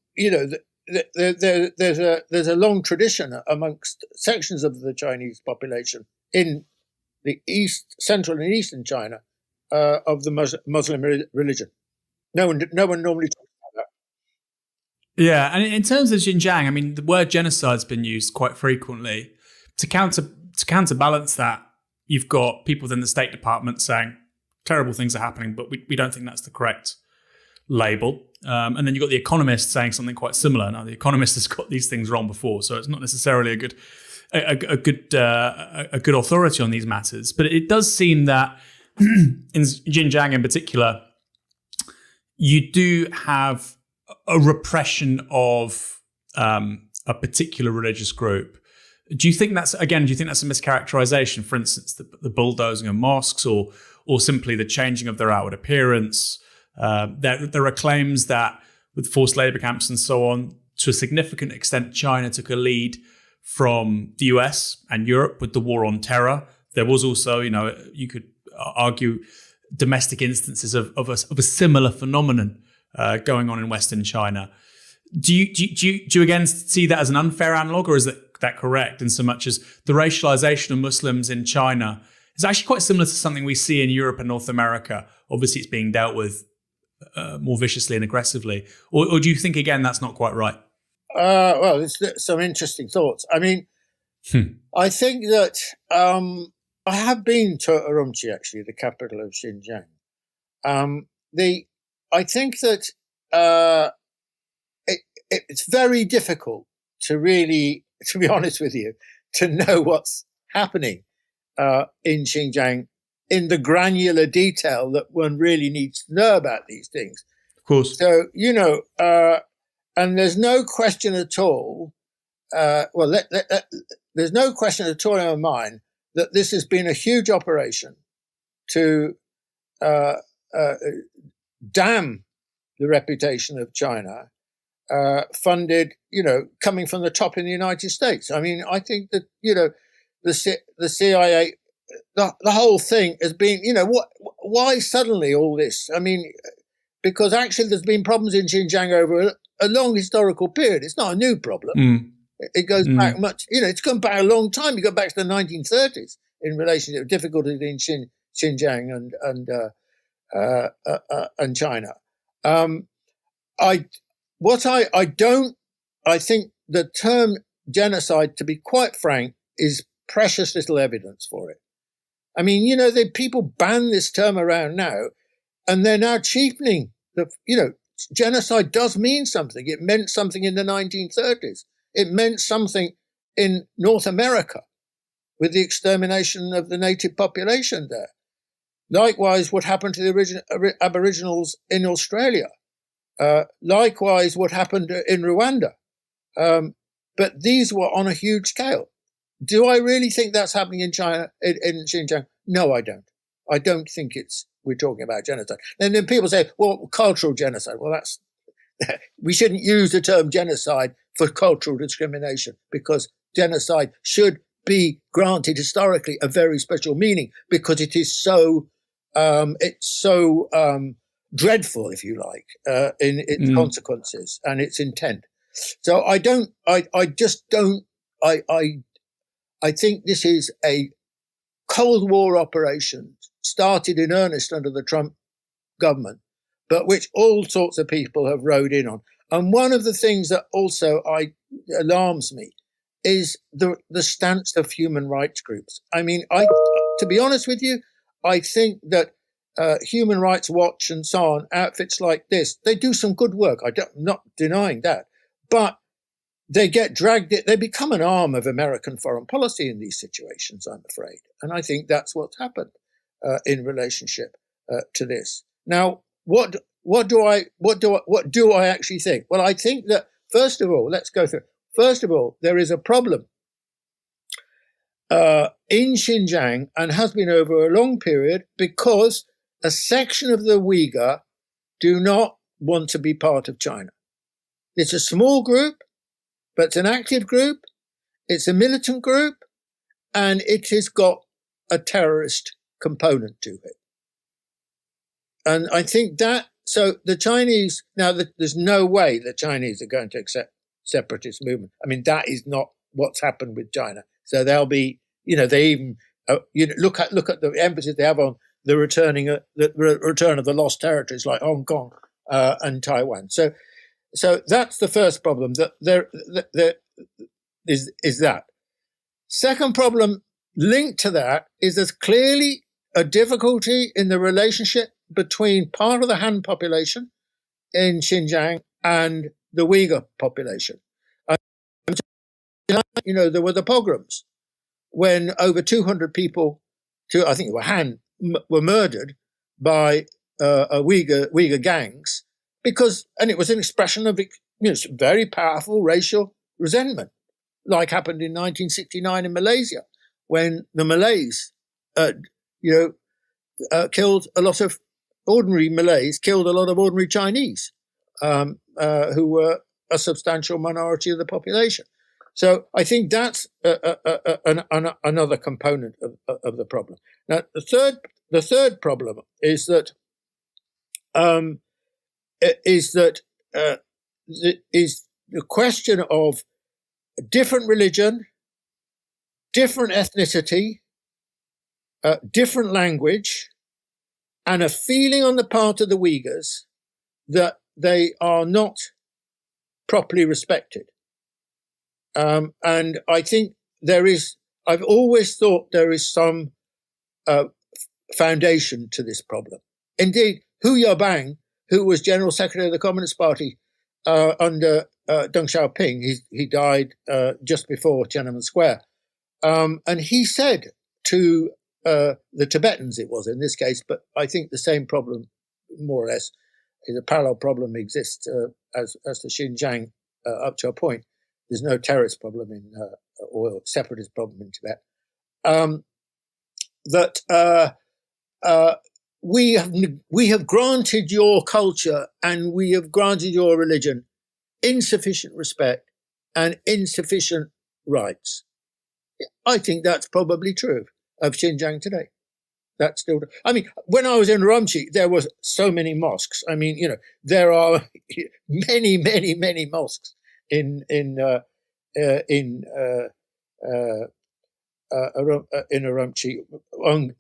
there's a long tradition amongst sections of the Chinese population in the central and eastern China of the Muslim religion. No one normally talks about that. Yeah, and in terms of Xinjiang, the word genocide's been used quite frequently. To counterbalance that, you've got people within the State Department saying terrible things are happening, but we don't think that's the correct label. And then you've got The Economist saying something quite similar. Now, The Economist has got these things wrong before, so it's not necessarily a good authority on these matters. But it does seem that in Xinjiang in particular, you do have a repression of a particular religious group. Do you think that's a mischaracterization? For instance, the bulldozing of mosques, or simply the changing of their outward appearance? There are claims that with forced labor camps and so on, to a significant extent, China took a lead from the US and Europe with the war on terror. There was also, you could argue, domestic instances of a similar phenomenon going on in Western China. Do you again see that as an unfair analog, or is that correct in so much as the racialization of Muslims in China is actually quite similar to something we see in Europe and North America? Obviously, it's being dealt with more viciously and aggressively. Or do you think, again, that's not quite right? Well, there's some interesting thoughts. I mean, I think that I have been to Urumqi, actually, the capital of Xinjiang. I think that it's very difficult to really, to be honest with you, to know what's happening in Xinjiang in the granular detail that one really needs to know about these things. Of course. So, and there's no question at all, there's no question at all in my mind that this has been a huge operation to damn the reputation of China, funded, coming from the top in the United States. I mean, I think that, the CIA, the whole thing has been, why suddenly all this? I mean, because actually there's been problems in Xinjiang over a long historical period. It's not a new problem. It goes back much, it's gone back a long time. You go back to the 1930s in relation to difficulties in Xinjiang and China. I I think the term genocide, to be quite frank, is precious little evidence for it. I mean, people ban this term around now, and they're now cheapening genocide does mean something. It meant something in the 1930s. It meant something in North America with the extermination of the native population there. Likewise, what happened to the Aboriginals in Australia. Likewise, what happened in Rwanda. But these were on a huge scale. Do I really think that's happening in China, in Xinjiang? No, I don't. I don't think we're talking about genocide. And then people say, well, cultural genocide. Well, we shouldn't use the term genocide for cultural discrimination, because genocide should be granted historically a very special meaning, because it is so dreadful, if you like, in its consequences and its intent. So I think this is a Cold War operation started in earnest under the Trump government, but which all sorts of people have rode in on. And one of the things that also alarms me is the stance of human rights groups. I mean, to be honest with you, I think that Human Rights Watch and so on, outfits like this, they do some good work. I'm not denying that. But they get dragged, they become an arm of American foreign policy in these situations, I'm afraid. And I think that's what's happened in relationship to this. Now, what do I actually think? Well, I think that, first of all, let's go through. First of all, there is a problem in Xinjiang, and has been over a long period, because a section of the Uyghur do not want to be part of China. It's a small group, but it's an active group, it's a militant group, and it has got a terrorist component to it. And I think so the Chinese, now there's no way the Chinese are going to accept separatist movement. I mean, that is not what's happened with China. So they'll be, they even, look at the emphasis they have on the return of the lost territories like Hong Kong and Taiwan. So that's the first problem, that there is that. Second problem linked to that is there's clearly a difficulty in the relationship between part of the Han population in Xinjiang and the Uyghur population. There were the pogroms when over 200 people, I think it were Han, were murdered by Uyghur gangs, and it was an expression of very powerful racial resentment, like happened in 1969 in Malaysia, when the Malays, killed a lot of ordinary Malays, killed a lot of ordinary Chinese, who were a substantial minority of the population. So I think that's another component of the problem. Now, the third problem is that the question of different religion, different ethnicity, different language, and a feeling on the part of the Uyghurs that they are not properly respected. And I think I've always thought there is some foundation to this problem. Indeed, Hu Yaobang, who was General Secretary of the Communist Party under Deng Xiaoping, he died just before Tiananmen Square, and he said to the Tibetans, it was in this case, but I think the same problem, more or less, is a parallel problem exists as the Xinjiang up to a point. There's no terrorist problem or separatist problem in Tibet. We have granted your culture and we have granted your religion insufficient respect and insufficient rights. I think that's probably true of Xinjiang today. That's still. I mean, when I was in Urumqi, there was so many mosques. I mean, there are many, many, many mosques in Urumqi,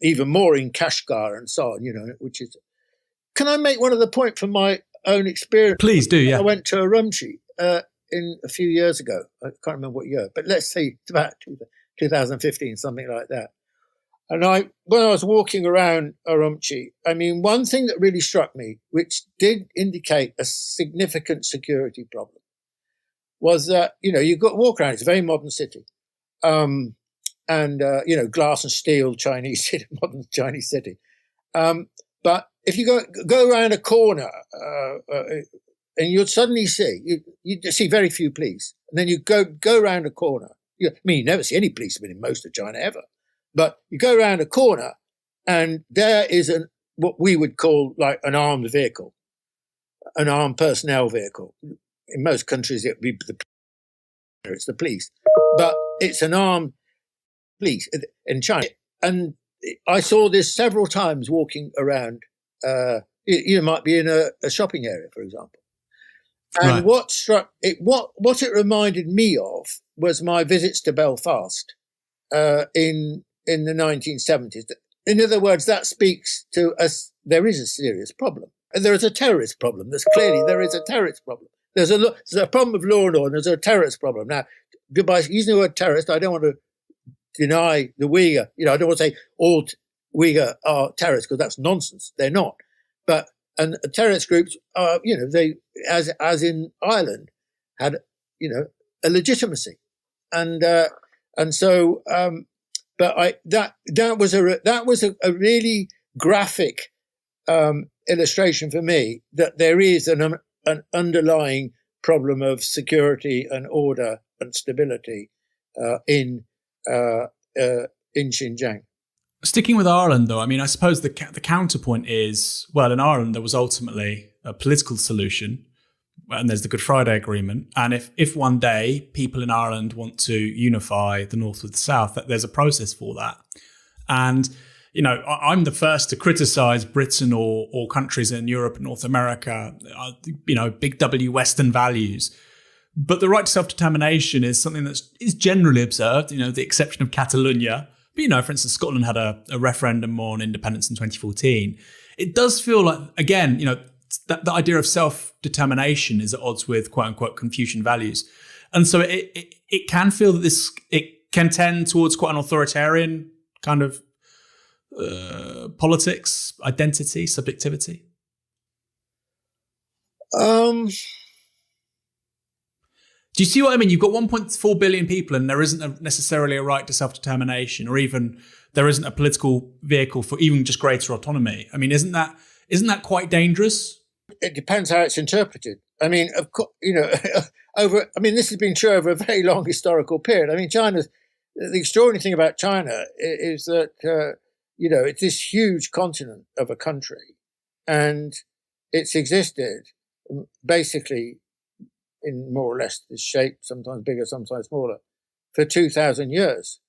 even more in Kashgar and so on. Which is. Can I make one other point from my own experience? Please do. Yeah. I went to Urumqi. in a few years ago. I can't remember what year, but let's say it's about 2015, something like that. And when I was walking around Urumqi, I mean, one thing that really struck me, which did indicate a significant security problem, was that, you got to walk around. It's a very modern city. And glass and steel Chinese city, modern Chinese city. But if you go around a corner, and you'll suddenly see, you see very few police. And then you go around a corner. You never see any policemen in most of China ever. But you go around a corner and there is what we would call like an armed vehicle, an armed personnel vehicle. In most countries, it would be it's the police. But it's an armed police in China. And I saw this several times walking around. You might be in a shopping area, for example. And what it reminded me of was my visits to Belfast in the 1970s. In other words, that speaks to us. There is a serious problem, and there is a terrorist problem. There is a terrorist problem. There's a problem of law and order. There's a terrorist problem. Now, by using the word terrorist, I don't want to deny the Uyghur. I don't want to say all Uyghur are terrorists, because that's nonsense. They're not. But terrorist groups are, they, as in Ireland, had, a legitimacy, and so. But that was a really graphic illustration for me that there is an underlying problem of security and order and stability in Xinjiang. Sticking with Ireland, though, I mean, I suppose the counterpoint is, well, in Ireland there was ultimately a political solution, and there's the Good Friday Agreement. And if one day people in Ireland want to unify the North with the South, that there's a process for that. And, I'm the first to criticise Britain or countries in Europe and North America, big W Western values. But the right to self-determination is something that is generally observed, the exception of Catalonia. But, for instance, Scotland had a referendum on independence in 2014. It does feel like, again, that the idea of self-determination is at odds with quote-unquote Confucian values. And so it can feel that it can tend towards quite an authoritarian kind of politics, identity, subjectivity. Do you see what I mean? You've got 1.4 billion people and there isn't necessarily a right to self-determination, or even there isn't a political vehicle for even just greater autonomy. I mean, isn't that quite dangerous? It depends how it's interpreted. I mean, of course, this has been true over a very long historical period. I mean, the extraordinary thing about China is that, it's this huge continent of a country, and it's existed basically in more or less this shape, sometimes bigger, sometimes smaller, for 2,000 years.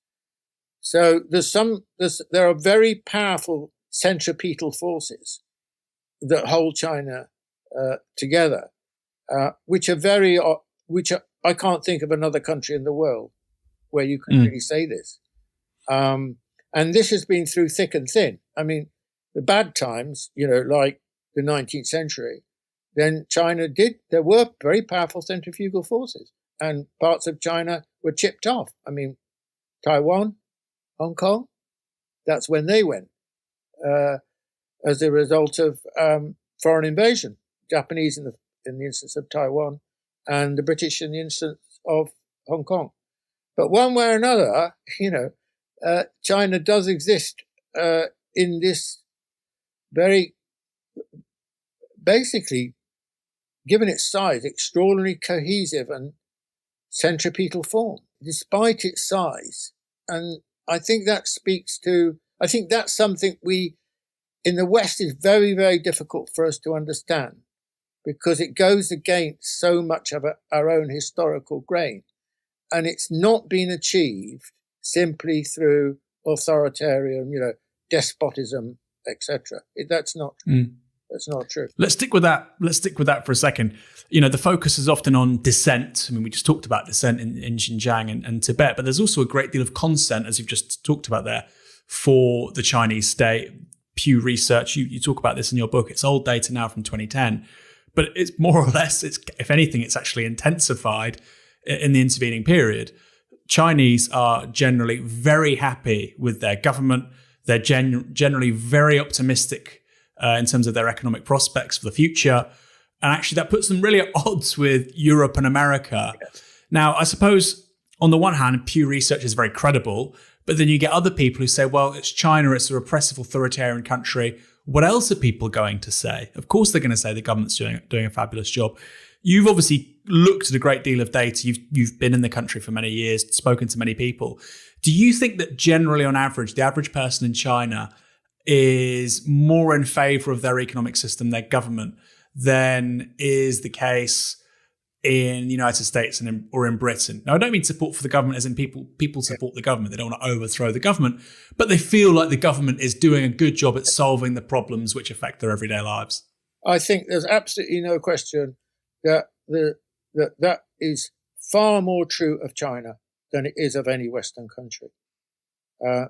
So there are very powerful centripetal forces that hold China together, which I can't think of another country in the world where you can really say this. And this has been through thick and thin. I mean, the bad times, like the 19th century, then there were very powerful centrifugal forces, and parts of China were chipped off. I mean, Taiwan, Hong Kong, that's when they went. As a result of foreign invasion, Japanese in the instance of Taiwan, and the British in the instance of Hong Kong. But one way or another, China does exist in this very, basically, given its size, extraordinarily cohesive and centripetal form, despite its size. And I think that's something in the West is very, very difficult for us to understand, because it goes against so much of our own historical grain. And it's not been achieved simply through authoritarian, despotism, etc. That's not true. Let's stick with that for a second. The focus is often on dissent. I mean, we just talked about dissent in Xinjiang and Tibet, but there's also a great deal of consent, as you've just talked about there, for the Chinese state. Pew Research, you talk about this in your book. It's old data now from 2010. but it's more or less, if anything, it's actually intensified in the intervening period. Chinese are generally very happy with their government. They're generally very optimistic in terms of their economic prospects for the future. And actually that puts them really at odds with Europe and America. Yes. Now, I suppose on the one hand, Pew Research is very credible, but then you get other people who say, well, it's China, it's a repressive authoritarian country. What else are people going to say? Of course, they're going to say the government's doing a fabulous job. You've obviously looked at a great deal of data. You've been in the country for many years, spoken to many people. Do you think that generally, on average, the average person in China is more in favor of their economic system, their government, than is the case in the United States or in Britain? Now, I don't mean support for the government as in people support the government. They don't want to overthrow the government, but they feel like the government is doing a good job at solving the problems which affect their everyday lives. I think there's absolutely no question that that is far more true of China than it is of any Western country.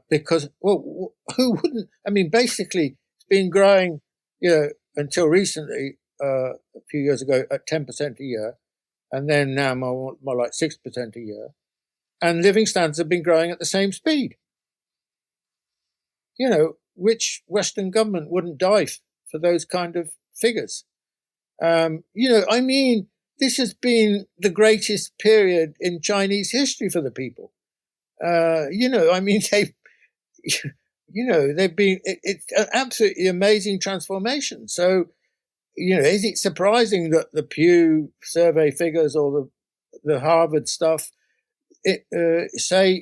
Because, well, who wouldn't? I mean, basically, it's been growing, until recently, a few years ago, at 10% a year, and then now more like 6% a year. And living standards have been growing at the same speed. Which Western government wouldn't die for those kind of figures? I mean, this has been the greatest period in Chinese history for the people. I mean, they've been, it's an absolutely amazing transformation. So, is it surprising that the Pew survey figures or the Harvard stuff, say,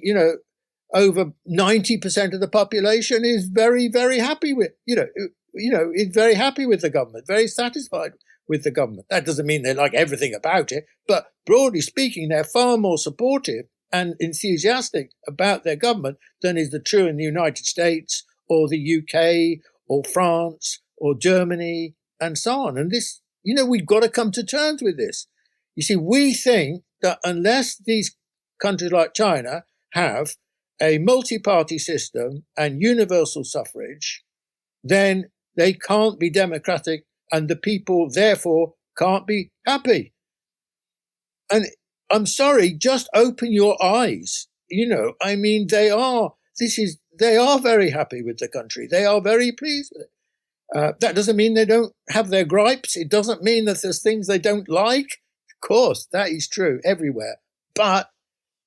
over 90% of the population is very, very happy with, is very happy with the government, very satisfied with the government. That doesn't mean they like everything about it, but broadly speaking, they're far more supportive and enthusiastic about their government than is the true in the United States or the UK or France or Germany and so on. And this, we've got to come to terms with this. You see, we think that unless these countries like China have a multi-party system and universal suffrage, then they can't be democratic and the people, therefore, can't be happy. And I'm sorry, just open your eyes. I mean, they are very happy with the country. They are very pleased with it. That doesn't mean they don't have their gripes. It doesn't mean that there's things they don't like. Of course, that is true everywhere. But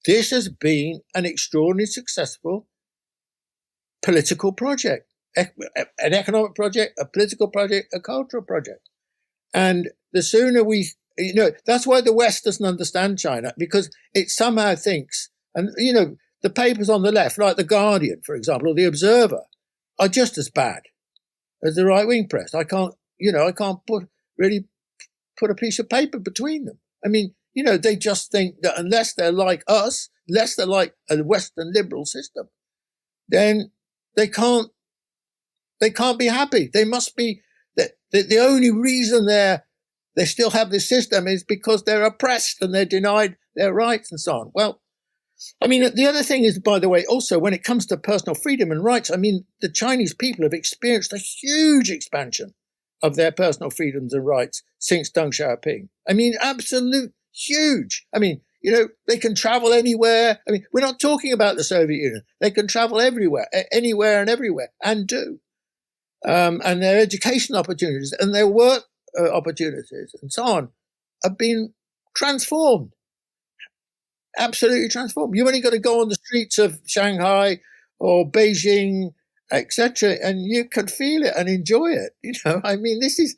this has been an extraordinarily successful political project, an economic project, a political project, a cultural project. And the sooner that's why the West doesn't understand China, because it somehow thinks, and, the papers on the left, like The Guardian, for example, or The Observer, are just as bad as the right-wing press. I can't put a piece of paper between them. I mean, they just think that unless they're like us, unless they're like a Western liberal system, then they can't be happy. They must be, the only reason they still have this system is because they're oppressed and they're denied their rights and so on. Well, I mean, the other thing is, by the way, also when it comes to personal freedom and rights, I mean, the Chinese people have experienced a huge expansion of their personal freedoms and rights since Deng Xiaoping. I mean, absolute huge. I mean, they can travel anywhere. I mean, we're not talking about the Soviet Union. They can travel everywhere, anywhere and everywhere, and do. And their education opportunities and their work opportunities and so on have been transformed. Absolutely transformed. You've only got to go on the streets of Shanghai or Beijing, etc., and you can feel it and enjoy it. I mean, this is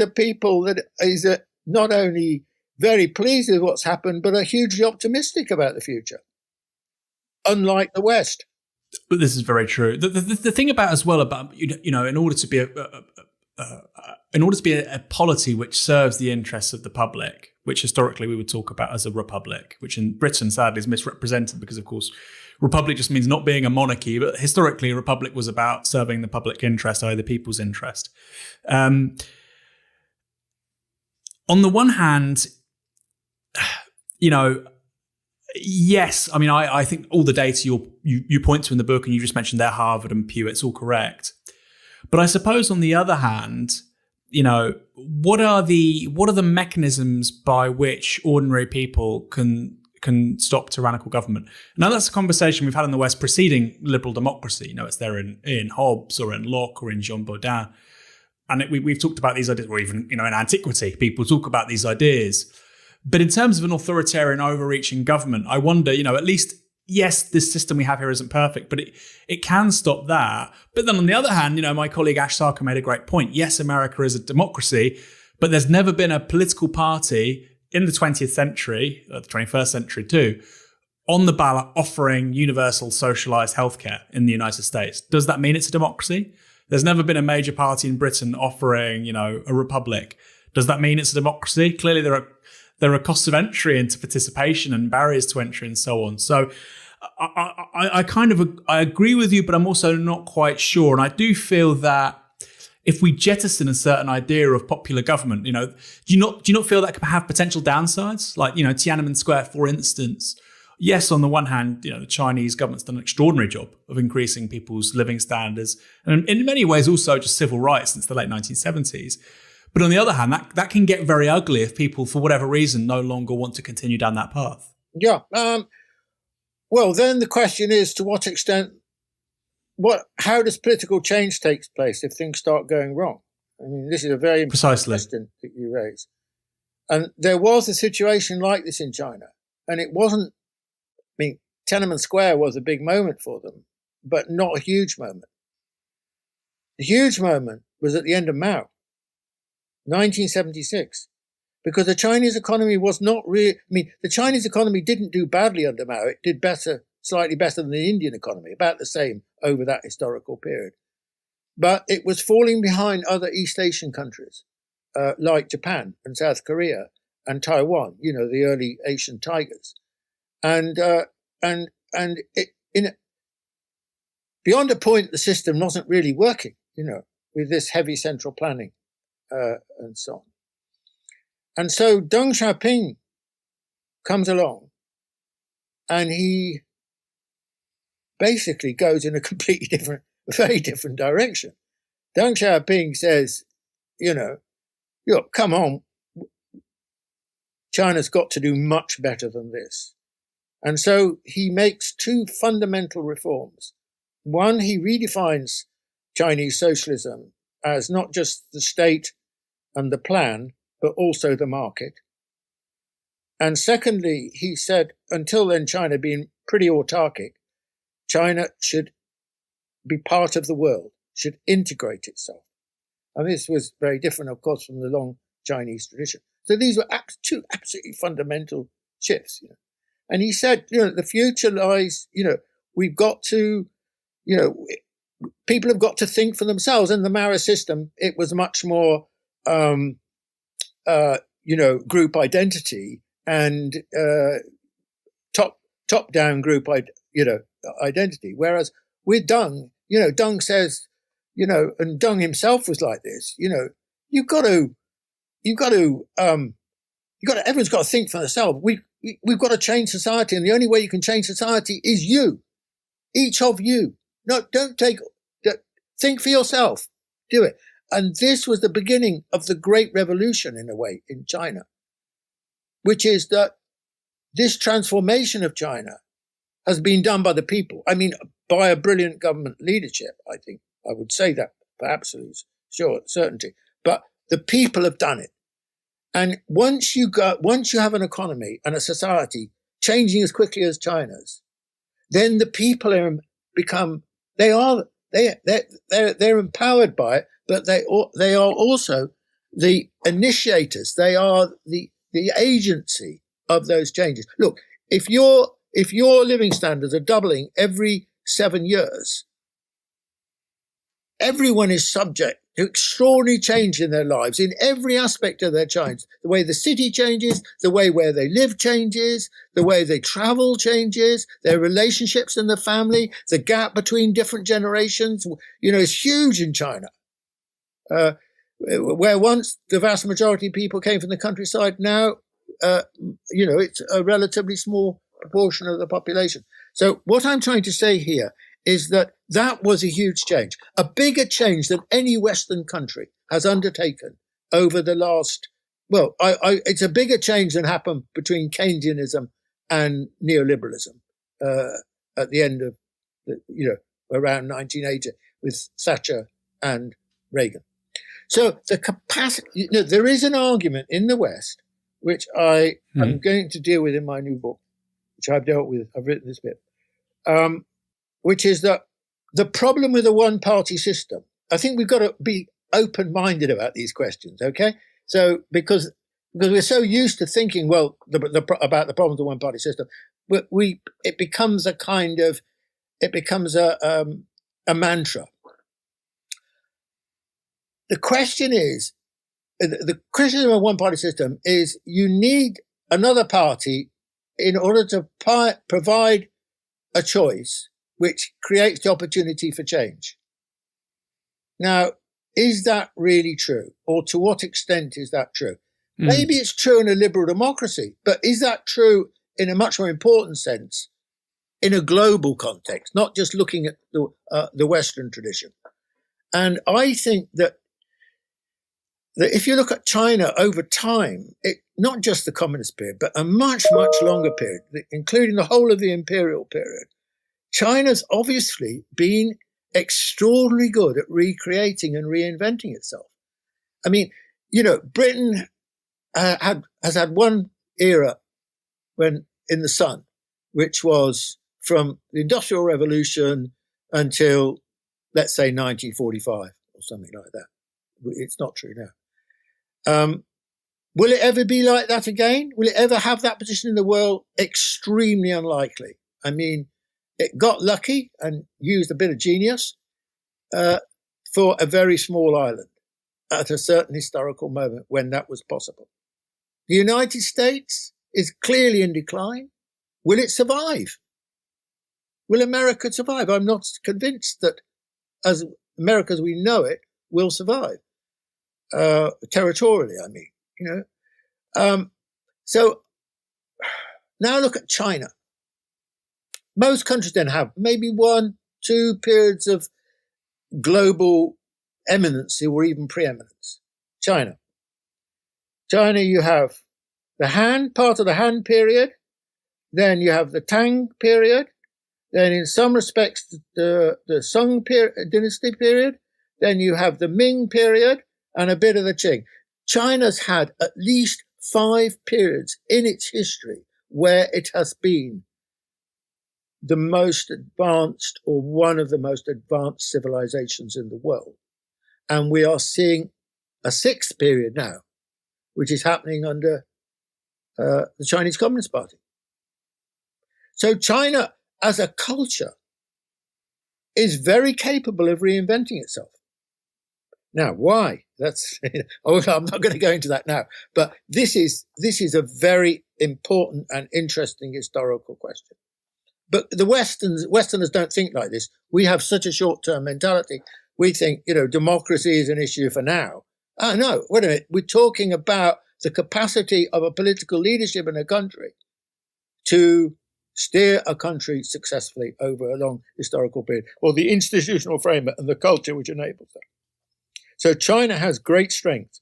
a people that is not only very pleased with what's happened, but are hugely optimistic about the future, unlike the West. But this is very true. The thing about in order to be a polity which serves the interests of the public, which historically we would talk about as a republic, which in Britain sadly is misrepresented because, of course, republic just means not being a monarchy, but historically a republic was about serving the public interest, i.e. the people's interest. On the one hand, yes, I mean, I think all the data you point to in the book, and you just mentioned there, Harvard and Pew, it's all correct. But I suppose on the other hand, what are the mechanisms by which ordinary people can stop tyrannical government? Now, that's a conversation we've had in the West preceding liberal democracy. It's there in Hobbes or in Locke or in Jean Baudin. And we've talked about these ideas, or even, in antiquity, people talk about these ideas. But in terms of an authoritarian overreaching government, I wonder, at least, yes, this system we have here isn't perfect, but it can stop that. But then on the other hand, my colleague Ash Sarkar made a great point. Yes, America is a democracy, but there's never been a political party in the 20th century, or the 21st century too, on the ballot offering universal socialized healthcare in the United States. Does that mean it's a democracy? There's never been a major party in Britain offering, a republic. Does that mean it's a democracy? Clearly, there are costs of entry into participation and barriers to entry and so on. So I agree with you, but I'm also not quite sure. And I do feel that if we jettison a certain idea of popular government, do you not feel that could have potential downsides? Like, Tiananmen Square, for instance. Yes, on the one hand, the Chinese government's done an extraordinary job of increasing people's living standards, and in many ways also just civil rights since the late 1970s. But on the other hand, that can get very ugly if people, for whatever reason, no longer want to continue down that path. Yeah. Well, then the question is, to what extent, how does political change take place if things start going wrong? I mean, this is a very important question that you raise. And there was a situation like this in China, and it wasn't, Tiananmen Square was a big moment for them, but not a huge moment. The huge moment was at the end of Mao, 1976, because the Chinese economy was not really, the Chinese economy didn't do badly under Mao. It did better, slightly better than the Indian economy, about the same over that historical period. But it was falling behind other East Asian countries, like Japan and South Korea and Taiwan, the early Asian tigers. And beyond a point, the system wasn't really working, with this heavy central planning and so on. And so Deng Xiaoping comes along, and he basically goes in a very different direction. Deng Xiaoping says, come on, China's got to do much better than this. And so he makes two fundamental reforms. One, he redefines Chinese socialism as not just the state and the plan, but also the market. And secondly, he said, until then, China being pretty autarkic, China should be part of the world, should integrate itself. And this was very different, of course, from the long Chinese tradition. So these were two absolutely fundamental shifts. And he said, the future lies, we've got to, people have got to think for themselves. In the Mao system, it was much more, group identity and top-down group, identity. Whereas with Deng, Deng says, and Deng himself was like this, everyone's got to think for themselves. We've got to change society, and the only way you can change society is you, each of you. No, think for yourself, do it. And this was the beginning of the Great Revolution, in a way, in China, which is that this transformation of China has been done by the people. By a brilliant government leadership, I think. I would say that for absolute certainty. But the people have done it. And once you have an economy and a society changing as quickly as China's, then the people they're empowered by it, but they are also the initiators. They are the agency of those changes. Look, if your living standards are doubling every 7 years, everyone is subject to extraordinary change in their lives, in every aspect of their lives. The way the city changes, the way where they live changes, the way they travel changes, their relationships in the family, the gap between different generations, is huge in China. Where once the vast majority of people came from the countryside, now, it's a relatively small proportion of the population. So what I'm trying to say here is that was a huge change, a bigger change than any Western country has undertaken over the last, it's a bigger change than happened between Keynesianism and neoliberalism at the end of, around 1980 with Thatcher and Reagan. So the capacity, there is an argument in the West, which I am going to deal with in my new book, which I've written this bit, which is that the problem with a one-party system, I think we've got to be open-minded about these questions, okay? So because we're so used to thinking, about the problems of the one-party system, it becomes a mantra. The question is, the criticism of a one-party system is you need another party in order to provide a choice which creates the opportunity for change. Now, is that really true? Or to what extent is that true? Maybe it's true in a liberal democracy, but is that true in a much more important sense in a global context, not just looking at the Western tradition? And I think that if you look at China over time, not just the communist period, but a much, much longer period, including the whole of the imperial period, China's obviously been extraordinarily good at recreating and reinventing itself. I mean, Britain has had one era when in the sun, which was from the Industrial Revolution until, let's say, 1945 or something like that. It's not true now. Will it ever be like that again? Will it ever have that position in the world? Extremely unlikely. I mean, it got lucky and used a bit of genius for a very small island at a certain historical moment when that was possible. The United States is clearly in decline. Will it survive? Will America survive? I'm not convinced that as America as we know it will survive. Territorially, I mean, so now look at China. Most countries then have maybe 1-2 periods of global eminency or even preeminence. China, you have the part of the Han period, then you have the Tang period, then in some respects the Song dynasty period, then you have the Ming period, and a bit of the Qing. China's had at least 5 periods in its history where it has been the most advanced or one of the most advanced civilizations in the world. And we are seeing a 6th period now, which is happening under the Chinese Communist Party. So China as a culture is very capable of reinventing itself. Now, why? I'm not going to go into that now, but this is a very important and interesting historical question. But the Westerners don't think like this. We have such a short-term mentality. We think, democracy is an issue for now. Oh, no, wait a minute. We're talking about the capacity of a political leadership in a country to steer a country successfully over a long historical period, or the institutional framework and the culture which enables that. So China has great strength.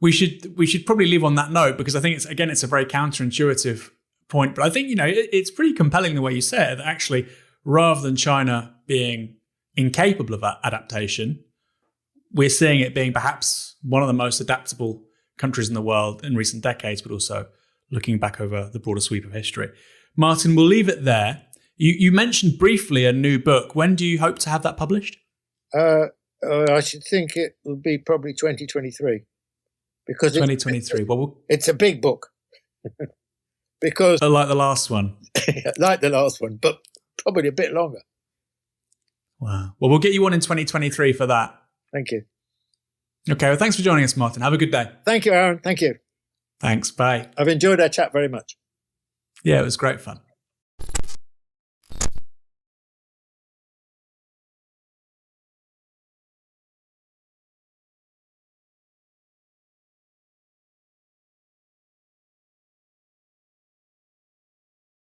We should probably leave on that note, because I think it's a very counterintuitive point, but I think it's pretty compelling the way you say it, that actually rather than China being incapable of adaptation, we're seeing it being perhaps one of the most adaptable countries in the world in recent decades, but also looking back over the broader sweep of history. Martin, we'll leave it there. You mentioned briefly a new book. When do you hope to have that published? I should think it will be probably 2023. Because 2023. It's a big book. Because like the last one. Like the last one, but probably a bit longer. Wow. Well, we'll get you on in 2023 for that. Thank you. Okay, well, thanks for joining us, Martin. Have a good day. Thank you, Aaron. Thank you. Thanks. Bye. I've enjoyed our chat very much. Yeah, it was great fun.